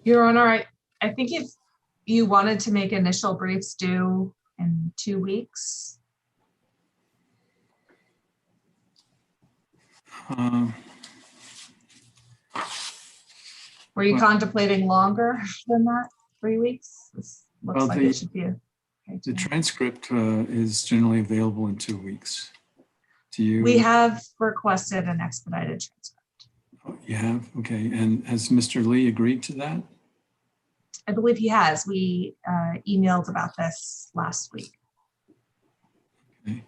Your Honor, I think if you wanted to make initial briefs due in 2 weeks? Were you Well- contemplating longer than that, 3 weeks? This looks Well, like the- it should be. Okay The to me. transcript is generally available in 2 weeks. Do you? We have requested an expedited transcript. Oh, you have? Okay. And has Mr. Lee agreed to that? I believe he has. We emailed about this last week. Okay.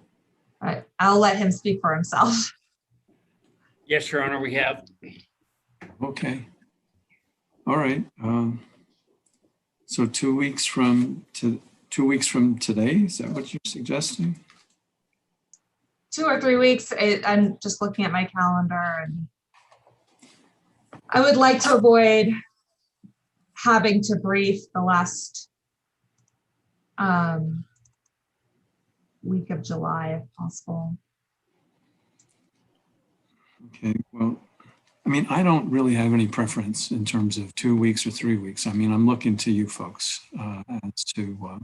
But I'll let him speak for himself. Yes, Your Honor, we have. Okay. All right. So 2 weeks from 2 weeks from today, is that what you're suggesting? 2 or 3 weeks. I'm just looking at my calendar, and I would like to avoid having to brief the last week of July if possible. Okay. Well, I mean, I don't really have any preference in terms of 2 weeks or 3 weeks. I mean, I'm looking to you folks as to, what.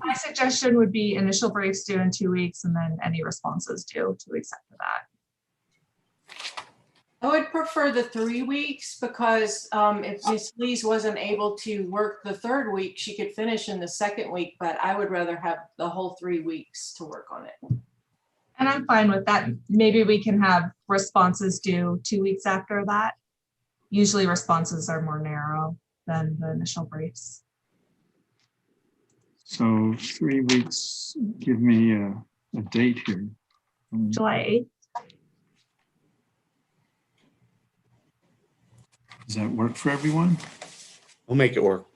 My suggestion would be initial briefs due in 2 weeks, and then any responses due 2 weeks after that. I would prefer the 3 weeks because if Ms. Lees wasn't able to work the third week, she could finish in the second week, but I would rather have the whole 3 weeks to work on it. And I'm fine with that. Maybe we can have responses due 2 weeks after that. Usually responses are more narrow than the initial briefs. So 3 weeks, give me a date here. July 8th. Does that work for everyone? We'll make it work.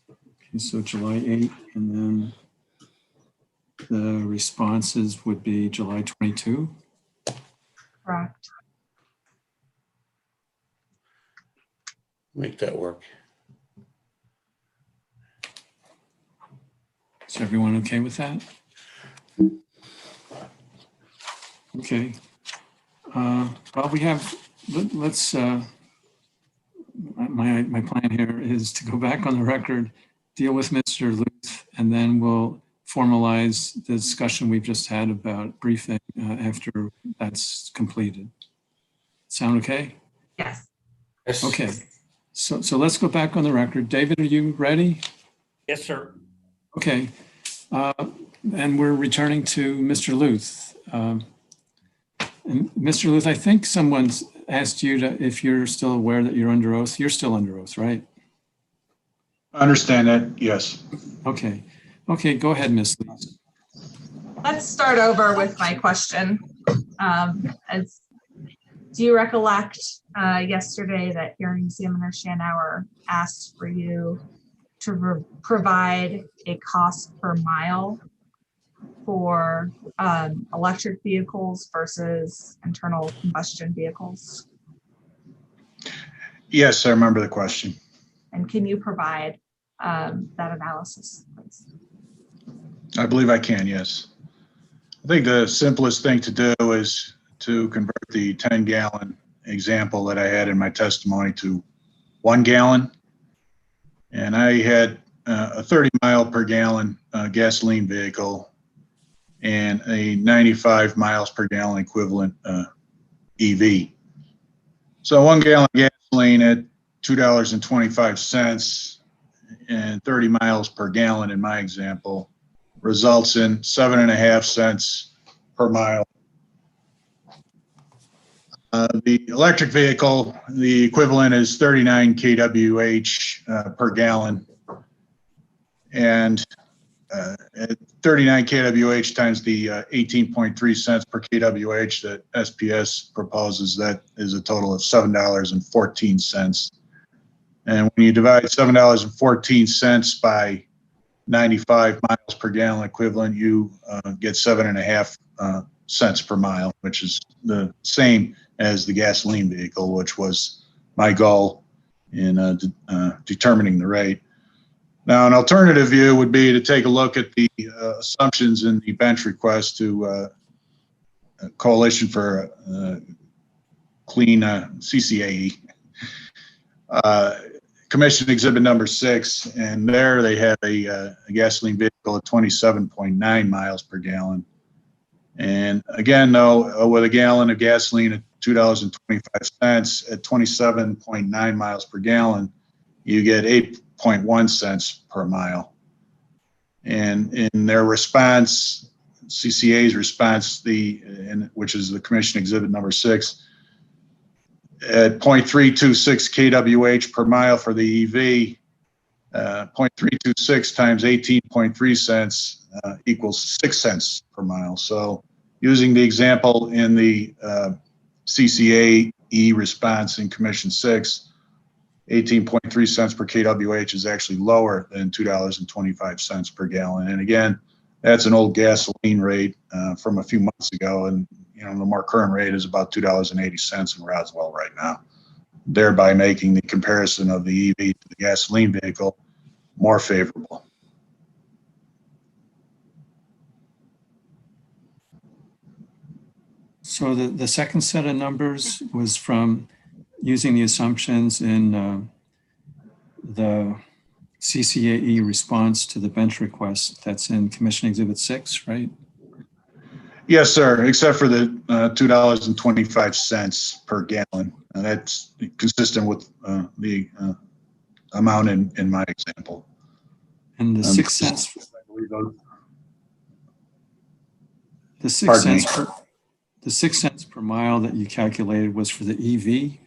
Okay, so July 8th, and then the responses would be July 22. Correct. Make that work. Is everyone okay with that? Okay. Well, we have, let's, my plan here is to go back on the record, deal with Mr. Luth, and then we'll formalize the discussion we've just had about briefing after that's completed. Sound okay? Yes. Yes. Okay. So let's go back on the record. David, are you ready? Yes, sir. Okay. And we're returning to Mr. Luth. And Mr. Luth, I think someone's asked you if you're still aware that you're under oath. You're still under oath, right? I understand that, yes. Okay. Okay, go ahead, Ms. Lees. Let's start over with my question. Do you recollect yesterday that hearing examiner Schanauer asked for you to provide a cost per mile for electric vehicles versus internal combustion vehicles? Yes, I remember the question. And can you provide that analysis, please? I believe I can, yes. I think the simplest thing to do is to convert the 10-gallon example that I had in my testimony to 1 gallon. And I had a 30 mile per gallon gasoline vehicle and a 95 miles per gallon equivalent EV. So 1 gallon gasoline at $2.25 and 30 miles per gallon in my example results in 7.5 cents per mile. The electric vehicle, the equivalent is 39 kWh per gallon. And at 39 kWh times the 18.3 cents per kWh that SPS proposes, that is a total of $7.14. And when you divide $7.14 by 95 miles per gallon equivalent, you get 7.5 cents per mile, which is the same as the gasoline vehicle, which was my goal in determining the rate. Now, an alternative view would be to take a look at the assumptions in the bench request to Coalition for Clean CCAE. Commission Exhibit number 6, and there they had a gasoline vehicle at 27.9 miles per gallon. And again, though, with a gallon of gasoline at $2.25 at 27.9 miles per gallon, you get 8.1 cents per mile. And in their response, CCA's response, which is the Commission Exhibit number 6, at 0.326 kWh per mile for the EV, 0.326 times 18.3 cents equals 6 cents per mile. So using the example in the CCAE response in Commission 6, 18.3 cents per kWh is actually lower than $2.25 per gallon. And again, that's an old gasoline rate from a few months ago. And the more current rate is about $2.80 in Roswell right now, thereby making the comparison of the EV to the gasoline vehicle more favorable. So the second set of numbers was from using the assumptions in the CCAE response to the bench request that's in Commission Exhibit 6, right? Yes, sir, except for the $2.25 per gallon. And that's consistent with the amount in my example. And the 6 cents, the 6 cents per, the 6 cents per mile that you calculated was for the EV?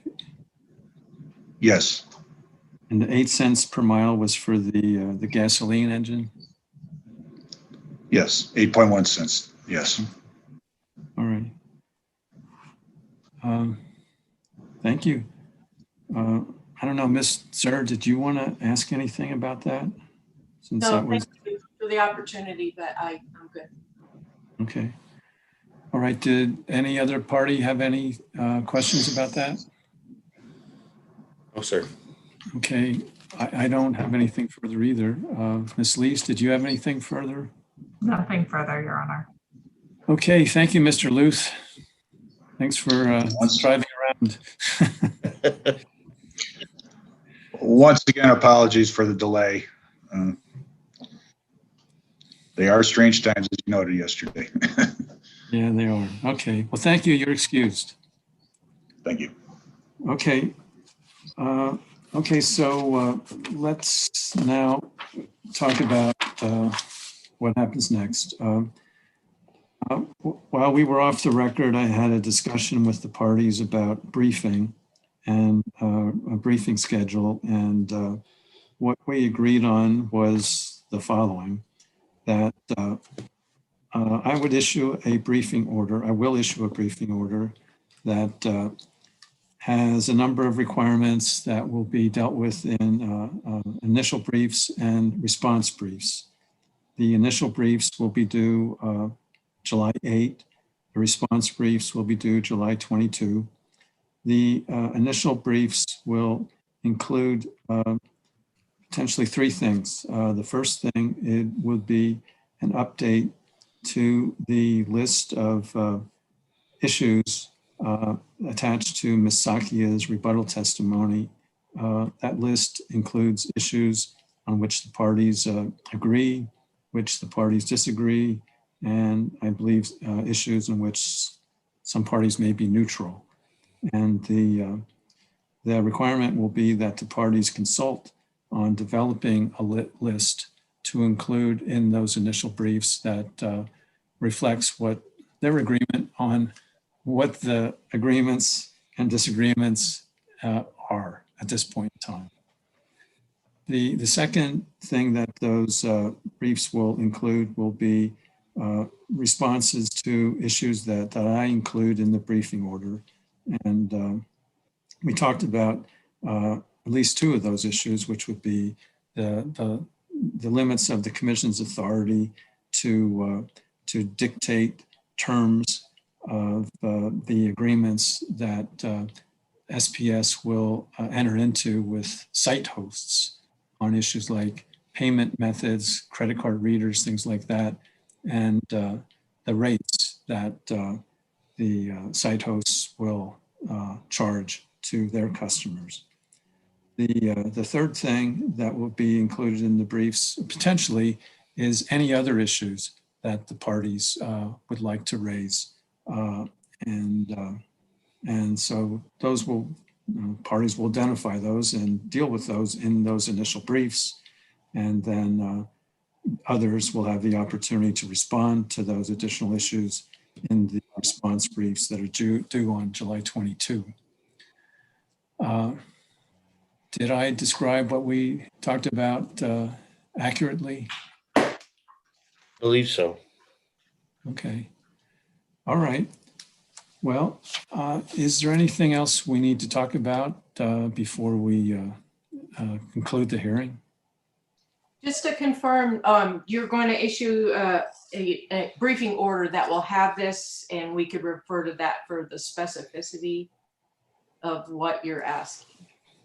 Yes. And the 8 cents per mile was for the gasoline engine? Yes, 8.1 cents, yes. All right. Thank you. I don't know, Ms. Sir, did you want to ask anything about that? Since No, that was, thank you for the opportunity, but I'm good. okay. All right, did any other party have any questions about that? No, sir. Okay, I don't have anything further either. Ms. Lees, did you have anything further? Nothing further, Your Honor. Okay, thank you, Mr. Luth. Thanks for driving around. Once again, apologies for the delay. They are strange times, as you noted yesterday. Yeah, they are. Okay, well, thank you. You're excused. Thank you. Okay. Okay, so let's now talk about what happens next. While we were off the record, I had a discussion with the parties about briefing and a briefing schedule. And what we agreed on was the following, that I would issue a briefing order. I will issue a briefing order that has a number of requirements that will be dealt with in initial briefs and response briefs. The initial briefs will be due July 8. The response briefs will be due July 22. The initial briefs will include potentially 3 things. The first thing, it would be an update to the list of issues attached to Ms. Sakia's rebuttal testimony. That list includes issues on which the parties agree, which the parties disagree, and I believe issues in which some parties may be neutral. And the requirement will be that the parties consult on developing a list to include in those initial briefs that reflects what their agreement on what the agreements and disagreements are at this point in time. The second thing that those briefs will include will be responses to issues that I include in the briefing order. And we talked about at least 2 of those issues, which would be the limits of the Commission's authority to dictate terms of the agreements that SPS will enter into with site hosts on issues like payment methods, credit card readers, things like that, and the rates that the site hosts will charge to their customers. The third thing that will be included in the briefs potentially is any other issues that the parties would like to raise. And so those will, parties will identify those and deal with those in those initial briefs. And then others will have the opportunity to respond to those additional issues in the response briefs that are due on July 22. Did I describe what we talked about accurately? Believe so. Okay. All right. Well, is there anything else we need to talk about before we conclude the hearing? Just to confirm, you're going to issue a briefing order that will have this, and we could refer to that for the specificity of what you're asking.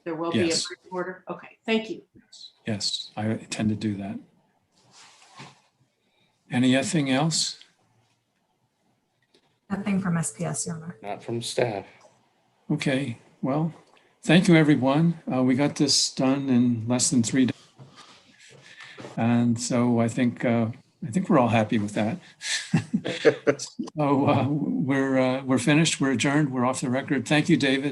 There will be a Yes. briefing order? Okay, thank you. Yes, I intend to do that. Anything else? Nothing from SPS, Your Honor. Not from staff. Okay, well, thank you, everyone. We got this done in less than 3 days. And so I think we're all happy with that. So we're finished, we're adjourned, we're off the record. Thank you, David.